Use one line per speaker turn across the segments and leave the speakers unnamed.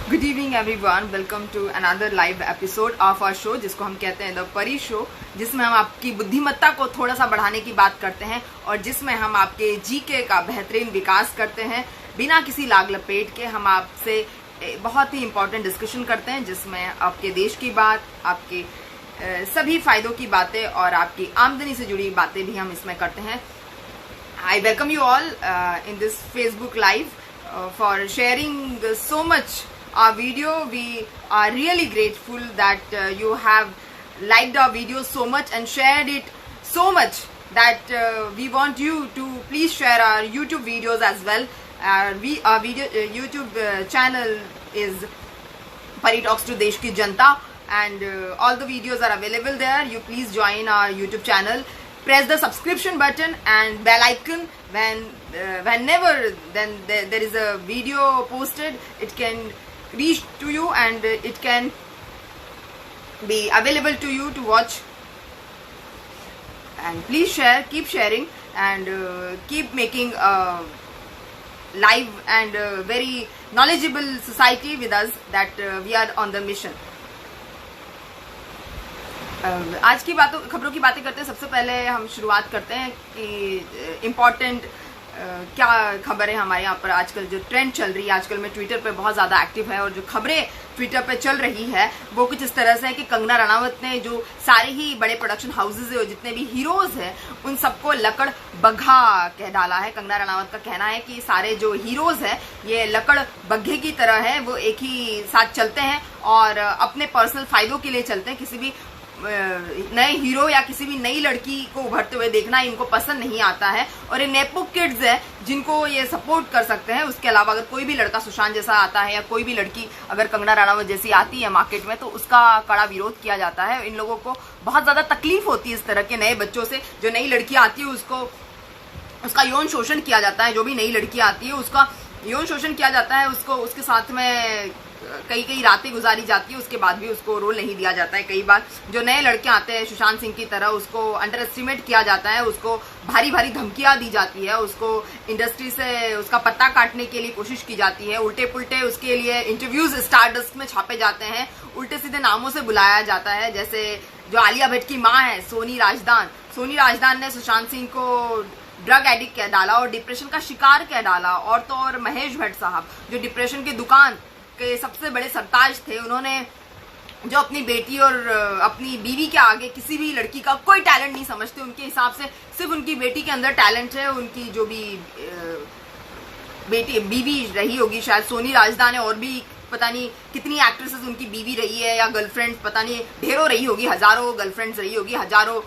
Good evening everyone, welcome to another live episode of our show जिसको हम कहते हैं द परी शो, जिसमें हम आपकी बुद्धिमत्ता को थोड़ा सा बढ़ाने की बात करते हैं और जिसमें हम आपके जीके का बेहतरीन विकास करते हैं बिना किसी लाग लपेट के। हम आपसे बहुत ही इंपॉर्टेंट डिस्कशन करते हैं जिसमें आपके देश की बात, आपके सभी फायदों की बातें और आपकी आमदनी से जुड़ी बातें भी हम इसमें करते हैं। I welcome you all in this Facebook live for sharing so much our video. We are really grateful that you have liked our video so much and shared it so much that we want you to please share our YouTube videos as well. Our video YouTube channel is Pari Talks to Desh Ki Janta, and all the videos are available there. You please join our YouTube channel. Press the subscription button and bell icon. Whenever then there is a video posted, it can reach to you and it can be available to you to watch. And please share, keep sharing, and keep making a live and very knowledgeable society with us, that we are on the mission. आज की खबरों की बातें करते हैं। सबसे पहले हम शुरुआत करते हैं कि इम्पोर्टेंट क्या खबर है हमारे यहाँ पर। आजकल जो ट्रेंड चल रही है, आजकल मैं ट्विटर पे बहुत ज़्यादा एक्टिव है और जो खबरें ट्विटर पे चल रही है वो कुछ इस तरह से है कि कंगना रनावत ने जो सारे ही बड़े प्रोडक्शन हाउसेज है और जितने भी हीरोज हैं उन सबको लकड़ बग्घा कह डाला है। कंगना रनावत का कहना है कि सारे जो हीरोज हैं ये लकड़ बग्घे की तरह है, वो एक ही साथ चलते हैं और अपने पर्सनल फायदों के लिए चलते हैं। किसी भी नए हीरो या किसी भी नई लड़की को उभरते हुए देखना इनको पसंद नहीं आता है और ये नेपो किड्स है जिनको ये सपोर्ट कर सकते हैं। उसके अलावा अगर कोई भी लड़का सुशांत जैसा आता है या कोई भी लड़की अगर कंगना रनावत जैसी आती है मार्केट में तो उसका कड़ा विरोध किया जाता है। इन लोगों को बहुत ज्यादा तकलीफ होती है इस तरह के नए बच्चों से। जो नई लड़की आती है उसका यौन शोषण किया जाता है। जो भी नई लड़की आती है उसका यौन शोषण किया जाता है, उसको उसके साथ में कई रातें गुजारी जाती है, उसके बाद भी उसको रोल नहीं दिया जाता है। कई बार जो नए लड़के आते हैं सुशांत सिंह की तरह उसको अंडर एस्टिमेट किया जाता है, उसको भारी धमकियां दी जाती है, उसको इंडस्ट्री से उसका पत्ता काटने के लिए कोशिश की जाती है। उल्टे पुल्टे उसके लिए इंटरव्यूज स्टारडस्ट में छापे जाते हैं, उल्टे सीधे नामों से बुलाया जाता है। जैसे जो आलिया भट्ट की माँ है सोनी राजदान ने सुशांत सिंह को ड्रग एडिक्ट कह डाला और डिप्रेशन का शिकार कह डाला। और तो और महेश भट्ट साहब जो डिप्रेशन की दुकान के सबसे बड़े सरताज थे, उन्होंने जो अपनी बेटी और अपनी बीवी के आगे किसी भी लड़की का कोई टैलेंट नहीं समझते, उनके हिसाब से सिर्फ उनकी बेटी के अंदर टैलेंट है। उनकी जो भी बीवी रही होगी, शायद सोनी राजदान है, और भी पता नहीं कितनी एक्ट्रेसेस उनकी बीवी रही है या गर्लफ्रेंड, पता नहीं ढेरों रही होगी, हजारों गर्लफ्रेंड्स रही होगी, हजारों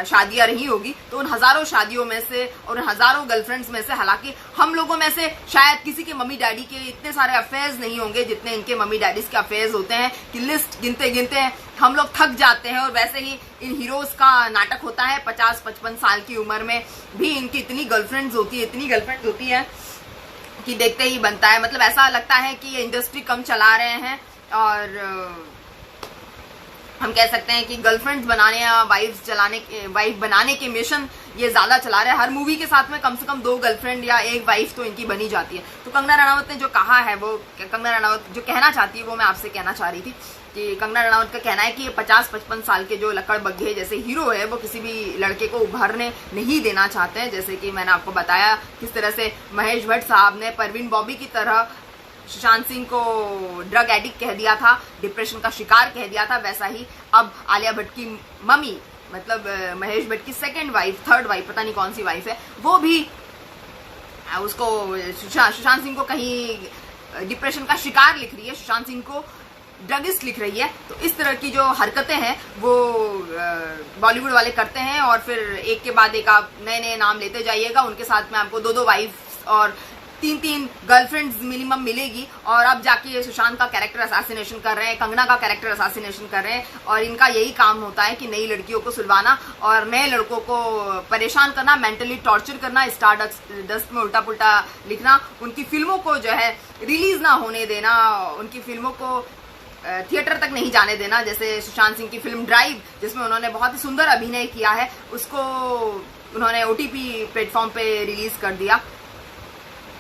शादियां रही होगी। तो उन हजारों शादियों में से और उन हजारों गर्लफ्रेंड्स में से, हालांकि हम लोगों में से शायद किसी के मम्मी डैडी के इतने सारे अफेयर्स नहीं होंगे जितने इनके मम्मी डैडीज के अफेयर्स होते हैं कि लिस्ट गिनते हम लोग थक जाते हैं। और वैसे ही इन हीरोज का नाटक होता है। 50-55 साल की उम्र में भी इनकी इतनी गर्लफ्रेंड्स होती है कि देखते ही बनता है। मतलब ऐसा लगता है कि ये इंडस्ट्री कम चला रहे हैं और हम कह सकते हैं कि गर्लफ्रेंड्स बनाने या वाइफ बनाने के मिशन ये ज्यादा चला रहे हैं। हर मूवी के साथ में कम से कम 2 गर्लफ्रेंड या 1 वाइफ तो इनकी बनी जाती है। तो कंगना रनावत ने जो कहा है, वो कंगना रनावत जो कहना चाहती है वो मैं आपसे कहना चाह रही थी कि कंगना रनावत का कहना है कि ये 50-55 साल के जो लकड़ बग्घे जैसे हीरो है वो किसी भी लड़के को उभरने नहीं देना चाहते हैं। जैसे कि मैंने आपको बताया किस तरह से महेश भट्ट साहब ने परवीन बॉबी की तरह सुशांत सिंह को ड्रग एडिक्ट कह दिया था, डिप्रेशन का शिकार कह दिया था, वैसा ही अब आलिया भट्ट की मम्मी, मतलब महेश भट्ट की सेकंड वाइफ, थर्ड वाइफ, पता नहीं कौन सी वाइफ है, वो भी उसको सुशांत सिंह को कहीं डिप्रेशन का शिकार लिख रही है, सुशांत सिंह को ड्रगिस्ट लिख रही है। तो इस तरह की जो हरकतें हैं वो बॉलीवुड वाले करते हैं और फिर एक के बाद एक आप नए नाम लेते जाइएगा। उनके साथ में आपको 2 वाइफ और 3 गर्लफ्रेंड्स मिनिमम मिलेगी और अब जाके सुशांत का कैरेक्टर असासिनेशन कर रहे हैं, कंगना का कैरेक्टर असासिनेशन कर रहे हैं। और इनका यही काम होता है कि नई लड़कियों को सुलवाना और नए लड़कों को परेशान करना, मेंटली टॉर्चर करना, स्टारडस्ट में उल्टा पुल्टा लिखना, उनकी फिल्मों को जो है रिलीज ना होने देना, उनकी फिल्मों को थिएटर तक नहीं जाने देना। जैसे सुशांत सिंह की फिल्म ड्राइव जिसमें उन्होंने बहुत ही सुंदर अभिनय किया है, उसको उन्होंने OTP प्लेटफॉर्म पे रिलीज कर दिया।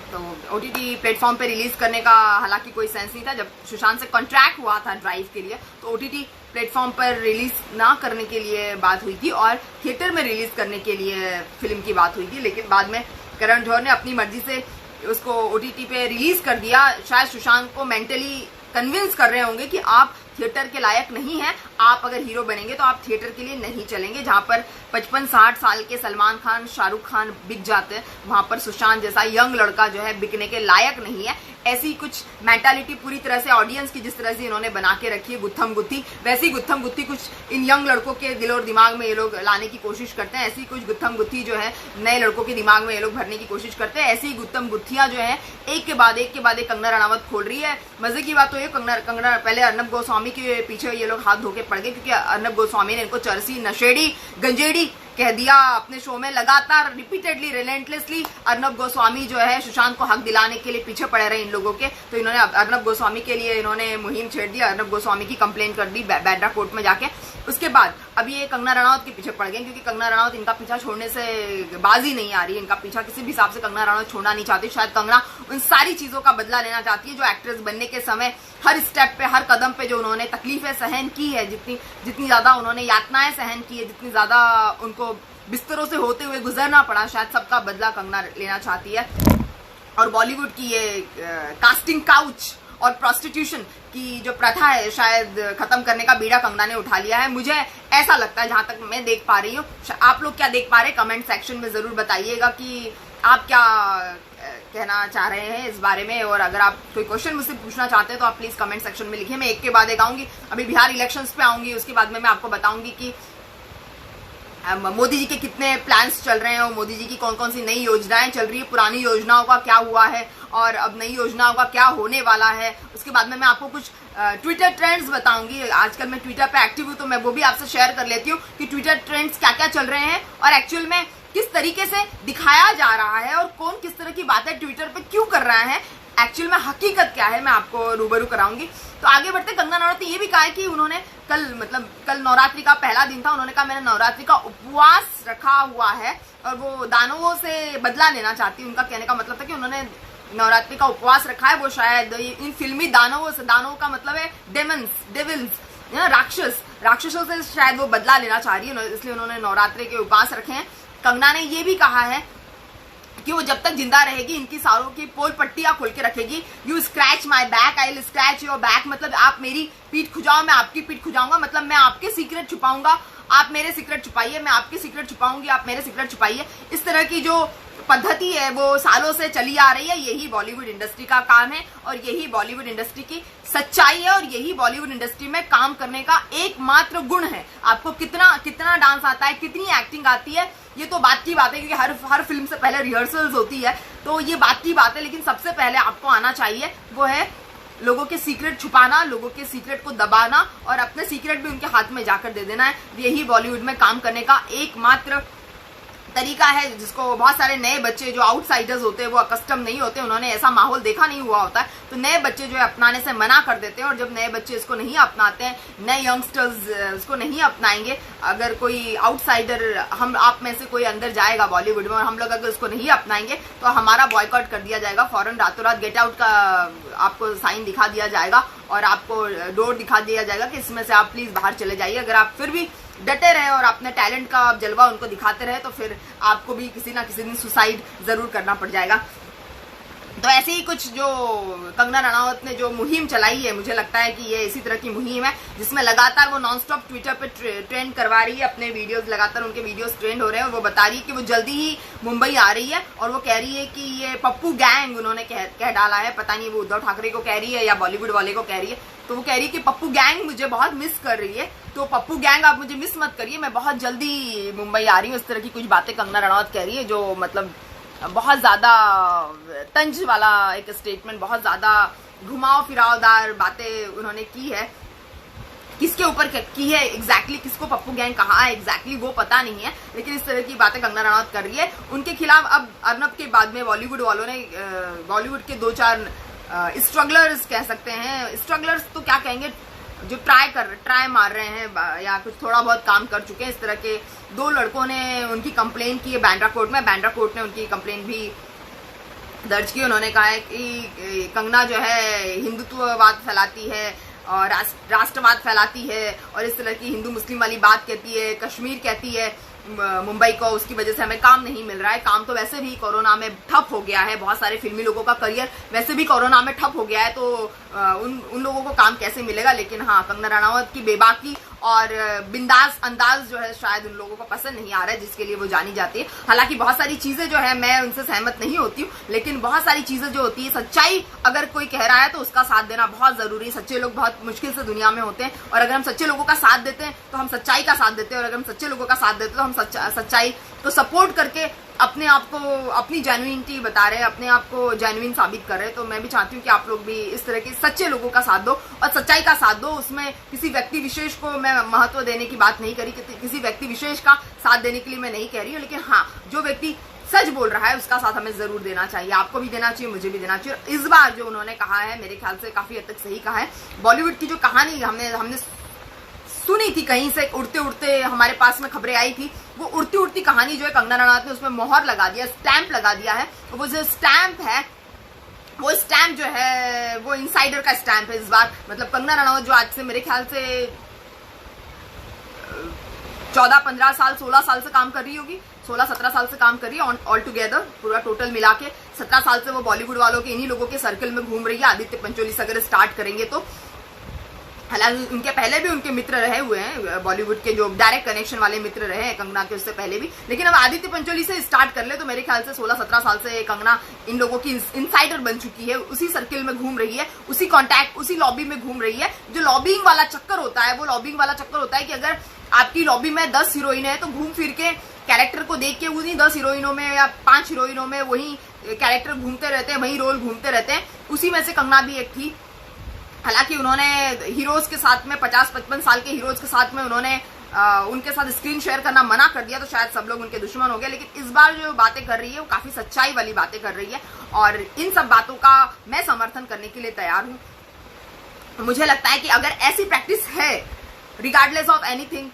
तो OTT प्लेटफॉर्म पे रिलीज करने का हालांकि कोई सेंस नहीं था। जब सुशांत से कॉन्ट्रैक्ट हुआ था ड्राइव के लिए तो OTT प्लेटफॉर्म पर रिलीज ना करने के लिए बात हुई थी और थिएटर में रिलीज करने के लिए फिल्म की बात हुई थी, लेकिन बाद में करण जौहर ने अपनी मर्जी से उसको OTT पे रिलीज कर दिया। शायद सुशांत को मेंटली कन्विंस कर रहे होंगे कि आप थिएटर के लायक नहीं हैं, आप अगर हीरो बनेंगे तो आप थिएटर के लिए नहीं चलेंगे। जहां पर 55-60 साल के सलमान खान, शाहरुख खान बिक जाते हैं, वहां पर सुशांत जैसा यंग लड़का जो है बिकने के लायक नहीं है। ऐसी कुछ मेंटालिटी पूरी तरह से ऑडियंस की जिस तरह से इन्होंने बना के रखी है गुत्थम गुत्थी, वैसी गुत्थम गुत्थी कुछ इन यंग लड़कों के दिल और दिमाग में ये लोग लाने की कोशिश करते हैं। ऐसी कुछ गुत्थम गुत्थी जो है नए लड़कों के दिमाग में ये लोग भरने की कोशिश करते हैं। ऐसी गुत्थम गुत्थियां जो है एक के बाद एक कंगना रनावत खोल रही है। मजे की बात तो ये कंगना पहले अर्नब गोस्वामी के पीछे ये लोग हाथ धोके पड़ गए, क्योंकि अर्नब गोस्वामी ने इनको चरसी, नशेड़ी, गंजेड़ी कह दिया अपने शो में। लगातार रिपीटेडली, रिलेंटलेसली अर्नब गोस्वामी जो है सुशांत को हक दिलाने के लिए पीछे पड़े रहे इन लोगों के। तो इन्होंने अर्नब गोस्वामी के लिए इन्होंने मुहिम छेड़ दी, अर्नब गोस्वामी की कंप्लेंट कर दी बांद्रा कोर्ट में जाके। उसके बाद अब ये कंगना रनावत के पीछे पड़ गए, क्योंकि कंगना रनावत इनका पीछा छोड़ने से बाजी नहीं आ रही है। इनका पीछा किसी भी हिसाब से कंगना रनावत छोड़ना नहीं चाहती। शायद कंगना उन सारी चीजों का बदला लेना चाहती है जो एक्ट्रेस बनने के समय हर स्टेप पे, हर कदम पे जो उन्होंने तकलीफें सहन की है, जितनी ज्यादा उन्होंने यातनाएं सहन की है, जितनी ज्यादा उनको बिस्तरों से होते हुए गुजरना पड़ा, शायद सबका बदला कंगना लेना चाहती है। और बॉलीवुड की ये कास्टिंग काउच और प्रोस्टिट्यूशन की जो प्रथा है शायद खत्म करने का बीड़ा कंगना ने उठा लिया है, मुझे ऐसा लगता है, जहां तक मैं देख पा रही हूँ। आप लोग क्या देख पा रहे हैं कमेंट सेक्शन में जरूर बताइएगा कि आप क्या कहना चाह रहे हैं इस बारे में। और अगर आप कोई क्वेश्चन मुझसे पूछना चाहते हैं तो आप प्लीज कमेंट सेक्शन में लिखिए। मैं एक के बाद एक आऊंगी। अभी बिहार इलेक्शंस पे आऊंगी, उसके बाद में मैं आपको बताऊंगी कि मोदी जी के कितने प्लान्स चल रहे हैं और मोदी जी की कौन कौन सी नई योजनाएं चल रही है, पुरानी योजनाओं का क्या हुआ है और अब नई योजनाओं का क्या होने वाला है। उसके बाद में मैं आपको कुछ ट्विटर ट्रेंड्स बताऊंगी। आजकल मैं ट्विटर पे एक्टिव हूँ तो मैं वो भी आपसे शेयर कर लेती हूँ कि ट्विटर ट्रेंड्स क्या क्या चल रहे हैं और एक्चुअल में किस तरीके से दिखाया जा रहा है और कौन किस तरह की बातें ट्विटर पे क्यों कर रहा है, एक्चुअल में हकीकत क्या है, मैं आपको रूबरू कराऊंगी। तो आगे बढ़ते, कंगना रनावत ने ये भी कहा है कि उन्होंने कल नवरात्रि का पहला दिन था, उन्होंने कहा मैंने नवरात्रि का उपवास रखा हुआ है और वो दानवों से बदला लेना चाहती है। उनका कहने का मतलब था कि उन्होंने नवरात्रि का उपवास रखा है, वो शायद इन फिल्मी दानवों से, दानवों का मतलब है डेमन्स, डेविल्स, राक्षसों से शायद वो बदला लेना चाह रही है, इसलिए उन्होंने नवरात्रि के उपवास रखे हैं। कंगना ने ये भी कहा है कि वो जब तक जिंदा रहेगी इनकी सारों की पोल पट्टियां खोल के रखेगी। You scratch my back, I will scratch your back, मतलब आप मेरी पीठ खुजाओ मैं आपकी पीठ खुजाऊंगा, मतलब मैं आपके सीक्रेट छुपाऊंगा, आप मेरे सीक्रेट छुपाइए, मैं आपके सीक्रेट छुपाऊंगी, आप मेरे सीक्रेट छुपाइए। इस तरह की जो पद्धति है वो सालों से चली आ रही है। यही बॉलीवुड इंडस्ट्री का काम है और यही बॉलीवुड इंडस्ट्री की सच्चाई है और यही बॉलीवुड इंडस्ट्री में काम करने का एकमात्र गुण है। आपको कितना डांस आता है, कितनी एक्टिंग आती है, ये तो बात की बात है, क्योंकि हर फिल्म से पहले रिहर्सल्स होती है, तो ये बात की बात है। लेकिन सबसे पहले आपको आना चाहिए वो है लोगों के सीक्रेट छुपाना, लोगों के सीक्रेट को दबाना और अपने सीक्रेट भी उनके हाथ में जाकर दे देना है। यही बॉलीवुड में काम करने का एकमात्र तरीका है, जिसको बहुत सारे नए बच्चे जो आउटसाइडर्स होते हैं वो अकस्टम नहीं होते, उन्होंने ऐसा माहौल देखा नहीं हुआ होता है, तो नए बच्चे जो है अपनाने से मना कर देते हैं। और जब नए बच्चे इसको नहीं अपनाते हैं, नए यंगस्टर्स इसको नहीं अपनाएंगे, अगर कोई आउटसाइडर हम आप में से कोई अंदर जाएगा बॉलीवुड में और हम लोग अगर उसको नहीं अपनाएंगे तो हमारा बॉयकॉट कर दिया जाएगा, फौरन रातों रात गेट आउट का आपको साइन दिखा दिया जाएगा और आपको डोर दिखा दिया जाएगा कि इसमें से आप प्लीज बाहर चले जाइए। अगर आप फिर भी डटे रहे और अपने टैलेंट का जलवा उनको दिखाते रहे तो फिर आपको भी किसी ना किसी दिन सुसाइड जरूर करना पड़ जाएगा। तो ऐसे ही कुछ जो कंगना रनावत ने जो मुहिम चलाई है, मुझे लगता है कि ये इसी तरह की मुहिम है जिसमें लगातार वो नॉनस्टॉप ट्विटर पे ट्रेंड करवा रही है अपने वीडियोस, लगातार उनके वीडियोस ट्रेंड हो रहे हैं और वो बता रही है कि वो जल्दी ही मुंबई आ रही है और वो कह रही है कि ये पप्पू गैंग उन्होंने कह डाला है, पता नहीं वो उद्धव ठाकरे को कह रही है या बॉलीवुड वाले को कह रही है, तो वो कह रही है कि पप्पू गैंग मुझे बहुत मिस कर रही है, तो पप्पू गैंग आप मुझे मिस मत करिए, मैं बहुत जल्दी मुंबई आ रही हूँ। इस तरह की कुछ बातें कंगना रनावत कह रही है जो मतलब बहुत ज्यादा तंज वाला एक स्टेटमेंट, बहुत ज्यादा घुमाव फिरावदार बातें उन्होंने की है। किसके ऊपर की है एग्जैक्टली, किसको पप्पू गैंग कहा है एग्जैक्टली वो पता नहीं है, लेकिन इस तरह की बातें कंगना रनावत कर रही है। उनके खिलाफ अब अर्नब के बाद में बॉलीवुड वालों ने, बॉलीवुड के 2-4 स्ट्रगलर्स कह सकते हैं, स्ट्रगलर्स तो क्या कहेंगे, जो ट्राई मार रहे हैं या कुछ थोड़ा बहुत काम कर चुके हैं, इस तरह के 2 लड़कों ने उनकी कंप्लेन की है बांद्रा कोर्ट में। बांद्रा कोर्ट ने उनकी कंप्लेन भी दर्ज की। उन्होंने कहा है कि कंगना जो है हिंदुत्ववाद फैलाती है और राष्ट्रवाद फैलाती है और इस तरह की हिंदू मुस्लिम वाली बात कहती है, कश्मीर कहती है मुंबई को, उसकी वजह से हमें काम नहीं मिल रहा है। काम तो वैसे भी कोरोना में ठप हो गया है, बहुत सारे फिल्मी लोगों का करियर वैसे भी कोरोना में ठप हो गया है, तो उन लोगों को काम कैसे मिलेगा। लेकिन हाँ, कंगना रनावत की बेबाकी और बिंदास अंदाज जो है शायद उन लोगों को पसंद नहीं आ रहा है, जिसके लिए वो जानी जाती है। हालांकि बहुत सारी चीजें जो है मैं उनसे सहमत नहीं होती हूँ, लेकिन बहुत सारी चीजें जो होती है, सच्चाई अगर कोई कह रहा है तो उसका साथ देना बहुत जरूरी है। सच्चे लोग बहुत मुश्किल से दुनिया में होते हैं और अगर हम सच्चे लोगों का साथ देते हैं तो हम सच्चाई का साथ देते हैं, और अगर हम सच्चे लोगों का साथ देते हैं तो हम सच्चाई को सपोर्ट करके अपने आप को, अपनी जेन्युइनिटी बता रहे हैं, अपने आप को जेन्युइन साबित कर रहे हैं। तो मैं भी चाहती हूँ कि आप लोग भी इस तरह के सच्चे लोगों का साथ दो और सच्चाई का साथ दो। उसमें किसी व्यक्ति विशेष को मैं महत्व देने की बात नहीं करी, किसी व्यक्ति विशेष का साथ देने के लिए मैं नहीं कह रही हूँ, लेकिन हाँ, जो व्यक्ति सच बोल रहा है उसका साथ हमें जरूर देना चाहिए। आपको भी देना चाहिए, मुझे भी देना चाहिए। इस बार जो उन्होंने कहा है मेरे ख्याल से काफी हद तक सही कहा है। बॉलीवुड की जो कहानी हमने सुनी थी, कहीं से उड़ते उड़ते हमारे पास में खबरें आई थी, वो उड़ती उड़ती कहानी जो है कंगना रनावत ने उसमें मोहर लगा दिया, स्टैंप लगा दिया है। वो जो स्टैंप है, वो स्टैंप जो है वो इनसाइडर का स्टैंप है इस बार। मतलब कंगना रनावत जो आज से मेरे ख्याल से 14-15 साल 16 साल से काम कर रही होगी, 16-17 साल से काम कर रही है ऑल टुगेदर, पूरा टोटल मिला के 17 साल से वो बॉलीवुड वालों के इन्हीं लोगों के सर्कल में घूम रही है। आदित्य पंचोली से अगर स्टार्ट करेंगे तो, हालांकि उनके पहले भी उनके मित्र रहे हुए हैं बॉलीवुड के, जो डायरेक्ट कनेक्शन वाले मित्र रहे हैं कंगना के, उससे पहले भी। लेकिन अब आदित्य पंचोली से स्टार्ट कर ले तो मेरे ख्याल से 16-17 साल से कंगना इन लोगों की इनसाइडर बन चुकी है, उसी सर्किल में घूम रही है, उसी कॉन्टैक्ट, उसी लॉबी में घूम रही है। जो लॉबिंग वाला चक्कर होता है, वो लॉबिंग वाला चक्कर होता है कि अगर आपकी लॉबी में 10 हीरोइन है तो घूम फिर के कैरेक्टर को देख के उन्हीं 10 हीरोइनों में या 5 हीरोइनों में वही कैरेक्टर घूमते रहते हैं, वही रोल घूमते रहते हैं। उसी में से कंगना भी एक थी। हालांकि उन्होंने हीरोज के साथ में 50-55 साल के हीरोज के साथ में उन्होंने उनके साथ स्क्रीन शेयर करना मना कर दिया, तो शायद सब लोग उनके दुश्मन हो गए। लेकिन इस बार जो बातें कर रही है वो काफी सच्चाई वाली बातें कर रही है और इन सब बातों का मैं समर्थन करने के लिए तैयार हूं। मुझे लगता है कि अगर ऐसी प्रैक्टिस है, रिगार्डलेस ऑफ एनीथिंग,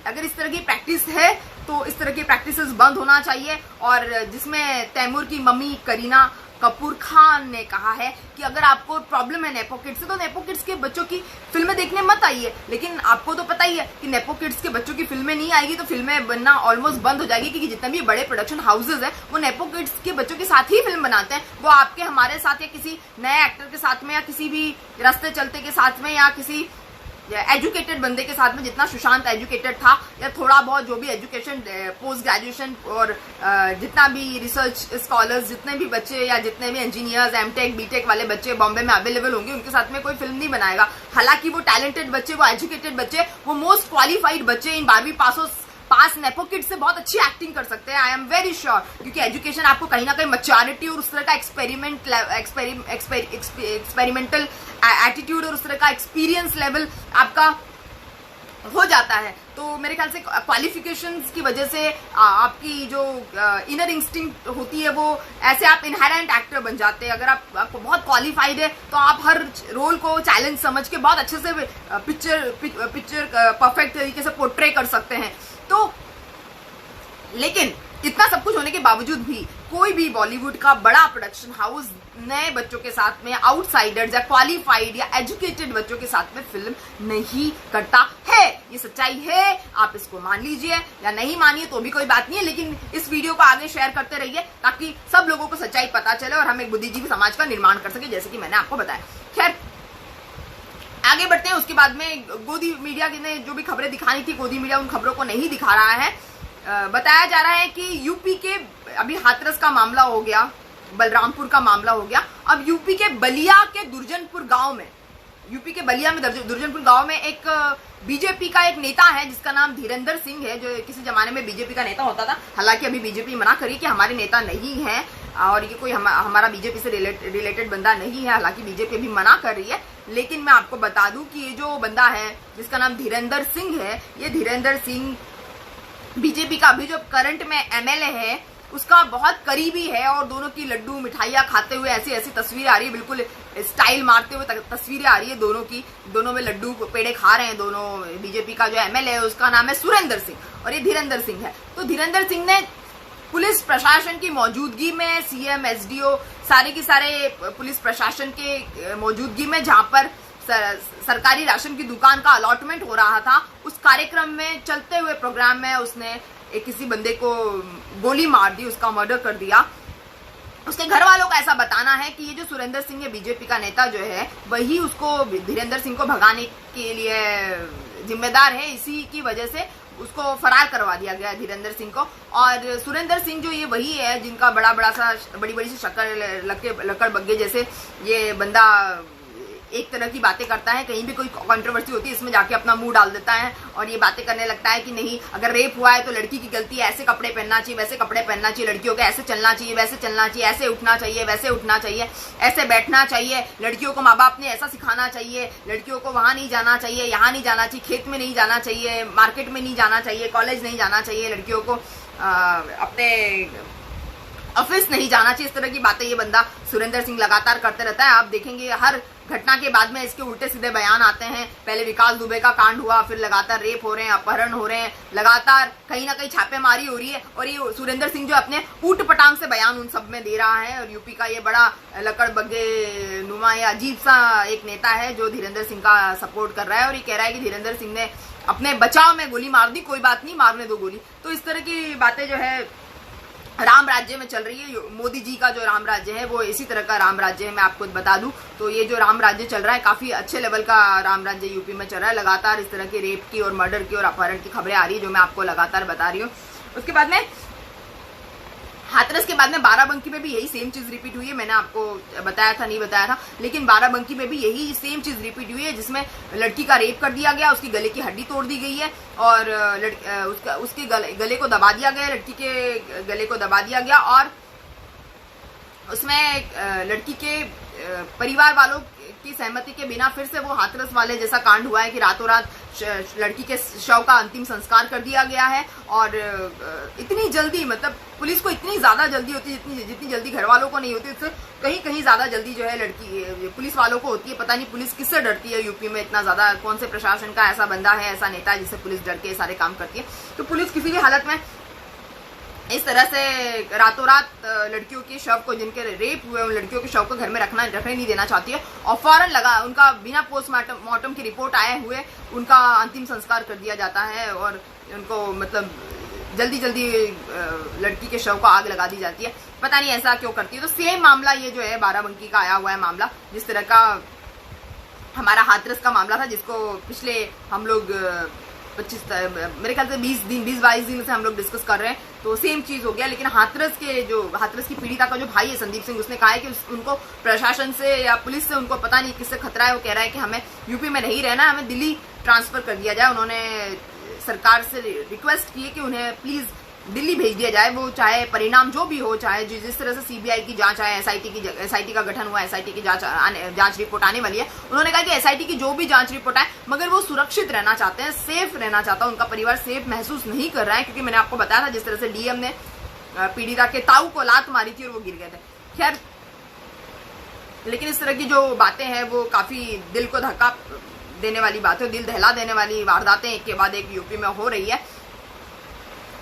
अगर इस तरह की प्रैक्टिस है तो इस तरह की प्रैक्टिसेस बंद होना चाहिए। और जिसमें तैमूर की मम्मी करीना कपूर खान ने कहा है कि अगर आपको प्रॉब्लम है नेपो किड्स से तो नेपो किड्स के बच्चों की फिल्में देखने मत आइए। लेकिन आपको तो पता ही है कि नेपो किड्स के बच्चों की फिल्में नहीं आएगी तो फिल्में बनना ऑलमोस्ट बंद हो जाएगी, क्योंकि जितने भी बड़े प्रोडक्शन हाउसेज है वो नेपो किड्स के बच्चों के साथ ही फिल्म बनाते हैं। वो आपके हमारे साथ या किसी नए एक्टर के साथ में या किसी भी रास्ते चलते के साथ में या किसी एजुकेटेड बंदे के साथ में, जितना सुशांत एजुकेटेड था या थोड़ा बहुत जो भी एजुकेशन पोस्ट ग्रेजुएशन और जितना भी रिसर्च स्कॉलर्स, जितने भी बच्चे या जितने भी इंजीनियर्स, एमटेक बीटेक वाले बच्चे बॉम्बे में अवेलेबल होंगे, उनके साथ में कोई फिल्म नहीं बनाएगा। हालांकि वो टैलेंटेड बच्चे, वो एजुकेटेड बच्चे, वो मोस्ट क्वालिफाइड बच्चे इन 12वीं पास नेपो किड्स से बहुत अच्छी एक्टिंग कर सकते हैं, आई एम वेरी श्योर। क्योंकि एजुकेशन आपको कहीं ना कहीं मैच्योरिटी और उस तरह का एक्सपेरिमेंटल एटीट्यूड और उस तरह का एक्सपीरियंस लेवल आपका हो जाता है। तो मेरे ख्याल से क्वालिफिकेशंस की वजह से आपकी जो इनर इंस्टिंक्ट होती है वो ऐसे आप इनहेरेंट एक्टर बन जाते हैं। अगर आपको बहुत क्वालिफाइड है तो आप हर रोल को चैलेंज समझ के बहुत अच्छे से पिक्चर परफेक्ट तरीके से पोर्ट्रे कर सकते हैं। तो लेकिन इतना सब कुछ होने के बावजूद भी कोई भी बॉलीवुड का बड़ा प्रोडक्शन हाउस नए बच्चों के साथ में, आउटसाइडर्स या क्वालिफाइड या एजुकेटेड बच्चों के साथ में फिल्म नहीं करता है। ये सच्चाई है, आप इसको मान लीजिए या नहीं मानिए तो भी कोई बात नहीं है, लेकिन इस वीडियो को आगे शेयर करते रहिए ताकि सब लोगों को सच्चाई पता चले और हम एक बुद्धिजीवी समाज का निर्माण कर सके, जैसे कि मैंने आपको बताया। खैर आगे बढ़ते हैं। उसके बाद में गोदी मीडिया ने जो भी खबरें दिखानी थी, गोदी मीडिया उन खबरों को नहीं दिखा रहा है। बताया जा रहा है कि यूपी के अभी हाथरस का मामला हो गया, बलरामपुर का मामला हो गया, अब यूपी के बलिया के दुर्जनपुर गांव में, यूपी के बलिया में दुर्जनपुर गांव में एक बीजेपी का एक नेता है जिसका नाम धीरेंद्र सिंह है, जो किसी जमाने में बीजेपी का नेता होता था। हालांकि अभी बीजेपी मना करी कि हमारे नेता नहीं है और ये कोई हमारा बीजेपी से रिलेटेड बंदा नहीं है। हालांकि बीजेपी भी मना कर रही है, लेकिन मैं आपको बता दूं कि ये जो बंदा है जिसका नाम धीरेंद्र सिंह है, ये धीरेंद्र सिंह बीजेपी का अभी जो करंट में एमएलए है उसका बहुत करीबी है और दोनों की लड्डू मिठाइयां खाते हुए ऐसी ऐसी तस्वीरें आ रही है, बिल्कुल स्टाइल मारते हुए तस्वीरें आ रही है दोनों की, दोनों में लड्डू पेड़े खा रहे हैं दोनों। बीजेपी का जो एमएलए है उसका नाम है सुरेंद्र सिंह और ये धीरेंद्र सिंह है। तो धीरेंद्र सिंह ने पुलिस प्रशासन की मौजूदगी में, सीएम, एसडीओ, सारे के सारे पुलिस प्रशासन के मौजूदगी में, जहां पर सरकारी राशन की दुकान का अलॉटमेंट हो रहा था, उस कार्यक्रम में, चलते हुए प्रोग्राम में उसने किसी बंदे को गोली मार दी, उसका मर्डर कर दिया। उसके घर वालों का ऐसा बताना है कि ये जो सुरेंद्र सिंह है, बीजेपी का नेता जो है, वही उसको, धीरेंद्र सिंह को भगाने के लिए जिम्मेदार है। इसी की वजह से उसको फरार करवा दिया गया धीरेंद्र सिंह को। और सुरेंद्र सिंह जो ये वही है जिनका बड़ी बड़ी सी शक्ल, लकड़ बग्गे जैसे ये बंदा एक तरह की बातें करता है। कहीं भी कोई कंट्रोवर्सी होती है, इसमें जाके अपना मुंह डाल देता है और ये बातें करने लगता है कि नहीं, अगर रेप हुआ है तो लड़की की गलती है, ऐसे कपड़े पहनना चाहिए, वैसे कपड़े पहनना चाहिए, लड़कियों को ऐसे चलना चाहिए, वैसे चलना चाहिए, ऐसे उठना चाहिए, वैसे उठना चाहिए, ऐसे बैठना चाहिए, लड़कियों को माँ बाप ने ऐसा सिखाना चाहिए, लड़कियों को वहां नहीं जाना चाहिए, यहाँ नहीं जाना चाहिए, खेत में नहीं जाना चाहिए, मार्केट में नहीं जाना चाहिए, कॉलेज नहीं जाना चाहिए, लड़कियों को अपने ऑफिस नहीं जाना चाहिए। इस तरह की बातें ये बंदा सुरेंद्र सिंह लगातार करते रहता है। आप देखेंगे हर घटना के बाद में इसके उल्टे सीधे बयान आते हैं। पहले विकास दुबे का कांड हुआ, फिर लगातार रेप हो रहे हैं, अपहरण हो रहे हैं, लगातार कहीं ना कहीं छापेमारी हो रही है। और ये सुरेंद्र सिंह जो अपने ऊट पटांग से बयान उन सब में दे रहा है। और यूपी का ये बड़ा लकड़ बग्गे नुमा या अजीब सा एक नेता है जो धीरेंद्र सिंह का सपोर्ट कर रहा है। और ये कह रहा है कि धीरेंद्र सिंह ने अपने बचाव में गोली मार दी, कोई बात नहीं, मारने दो गोली। तो इस तरह की बातें जो है राम राज्य में चल रही है। मोदी जी का जो राम राज्य है वो इसी तरह का राम राज्य है। मैं आपको बता दूं तो ये जो राम राज्य चल रहा है, काफी अच्छे लेवल का राम राज्य यूपी में चल रहा है। लगातार इस तरह के रेप की और मर्डर की और अपहरण की खबरें आ रही है, जो मैं आपको लगातार बता रही हूँ। उसके बाद में हाथरस के बाद में बाराबंकी में भी यही सेम चीज रिपीट हुई है। मैंने आपको बताया था, नहीं बताया था, लेकिन बाराबंकी में भी यही सेम चीज रिपीट हुई है, जिसमें लड़की का रेप कर दिया गया, उसकी गले की हड्डी तोड़ दी गई है और उसके गले को दबा दिया गया, लड़की के गले को दबा दिया गया। और उसमें लड़की के परिवार वालों की सहमति के बिना फिर से वो हाथरस वाले जैसा कांड हुआ है कि रातों रात लड़की के शव का अंतिम संस्कार कर दिया गया है। और इतनी जल्दी, मतलब पुलिस को इतनी ज्यादा जल्दी होती है जितनी जल्दी घर वालों को नहीं होती, उससे कहीं ज्यादा जल्दी जो है लड़की पुलिस वालों को होती है। पता नहीं पुलिस किससे डरती है यूपी में इतना ज्यादा, कौन से प्रशासन का ऐसा बंदा है, ऐसा नेता है जिससे पुलिस डर के सारे काम करती है। तो पुलिस किसी भी हालत में इस तरह से रातों रात लड़कियों के शव को, जिनके रेप हुए उन लड़कियों के शव को घर में रखने नहीं देना चाहती है और फौरन लगा उनका बिना पोस्टमार्टम की रिपोर्ट आए हुए उनका अंतिम संस्कार कर दिया जाता है। और उनको मतलब जल्दी लड़की के शव को आग लगा दी जाती है। पता नहीं ऐसा क्यों करती है। तो सेम मामला ये जो है बाराबंकी का आया हुआ है मामला, जिस तरह का हमारा हाथरस का मामला था, जिसको पिछले हम लोग 25 मेरे ख्याल से 20-22 दिन से हम लोग डिस्कस कर रहे हैं। तो सेम चीज हो गया। लेकिन हाथरस की पीड़िता का जो भाई है संदीप सिंह, उसने कहा है कि उनको प्रशासन से या पुलिस से उनको पता नहीं किससे खतरा है। वो कह रहा है कि हमें यूपी में नहीं रहना, हमें दिल्ली ट्रांसफर कर दिया जाए। उन्होंने सरकार से रिक्वेस्ट की है कि उन्हें प्लीज दिल्ली भेज दिया जाए। वो चाहे परिणाम जो भी हो, चाहे जिस तरह से सीबीआई की जांच है, एसआईटी का गठन हुआ, एसआईटी की जांच रिपोर्ट आने वाली है। उन्होंने कहा कि एसआईटी की जो भी जांच रिपोर्ट आए, मगर वो सुरक्षित रहना चाहते हैं, सेफ रहना चाहता है, उनका परिवार सेफ महसूस नहीं कर रहा है। क्योंकि मैंने आपको बताया था जिस तरह से डीएम ने पीड़िता के ताऊ को लात मारी थी और वो गिर गए थे। खैर, लेकिन इस तरह की जो बातें हैं वो काफी दिल को धक्का देने वाली बातें, दिल दहला देने वाली वारदातें एक के बाद एक यूपी में हो रही है।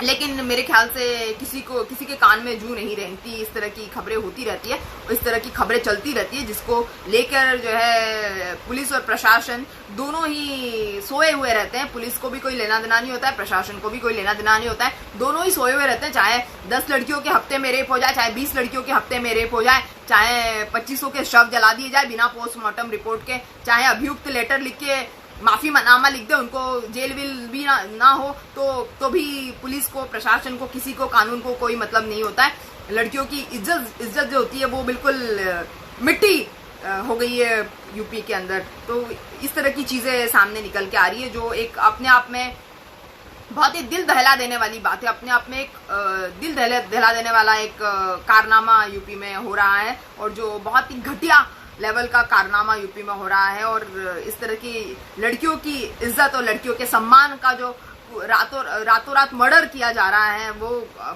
लेकिन मेरे ख्याल से किसी के कान में जू नहीं रहती। इस तरह की खबरें होती रहती है, इस तरह की खबरें चलती रहती है, जिसको लेकर जो है पुलिस और प्रशासन दोनों ही सोए हुए रहते हैं। पुलिस को भी कोई लेना देना नहीं होता है, प्रशासन को भी कोई लेना देना नहीं होता है। दोनों ही सोए हुए रहते हैं। चाहे 10 लड़कियों के हफ्ते में रेप हो जाए, चाहे 20 लड़कियों के हफ्ते में रेप हो जाए, चाहे 2500 के शव जला दिए जाए बिना पोस्टमार्टम रिपोर्ट के, चाहे अभियुक्त लेटर लिख के माफीनामा लिख दे, उनको जेल विल भी ना हो, तो भी पुलिस को, प्रशासन को, किसी को, कानून को कोई मतलब नहीं होता है। लड़कियों की इज्जत जो होती है वो बिल्कुल मिट्टी हो गई है यूपी के अंदर। तो इस तरह की चीजें सामने निकल के आ रही है, जो एक अपने आप में बहुत ही दिल दहला देने वाली बात है। अपने आप में एक दिल दहला देने वाला एक कारनामा यूपी में हो रहा है, और जो बहुत ही घटिया लेवल का कारनामा यूपी में हो रहा है। और इस तरह की लड़कियों की इज्जत और लड़कियों के सम्मान का जो रातों रात मर्डर किया जा रहा है, वो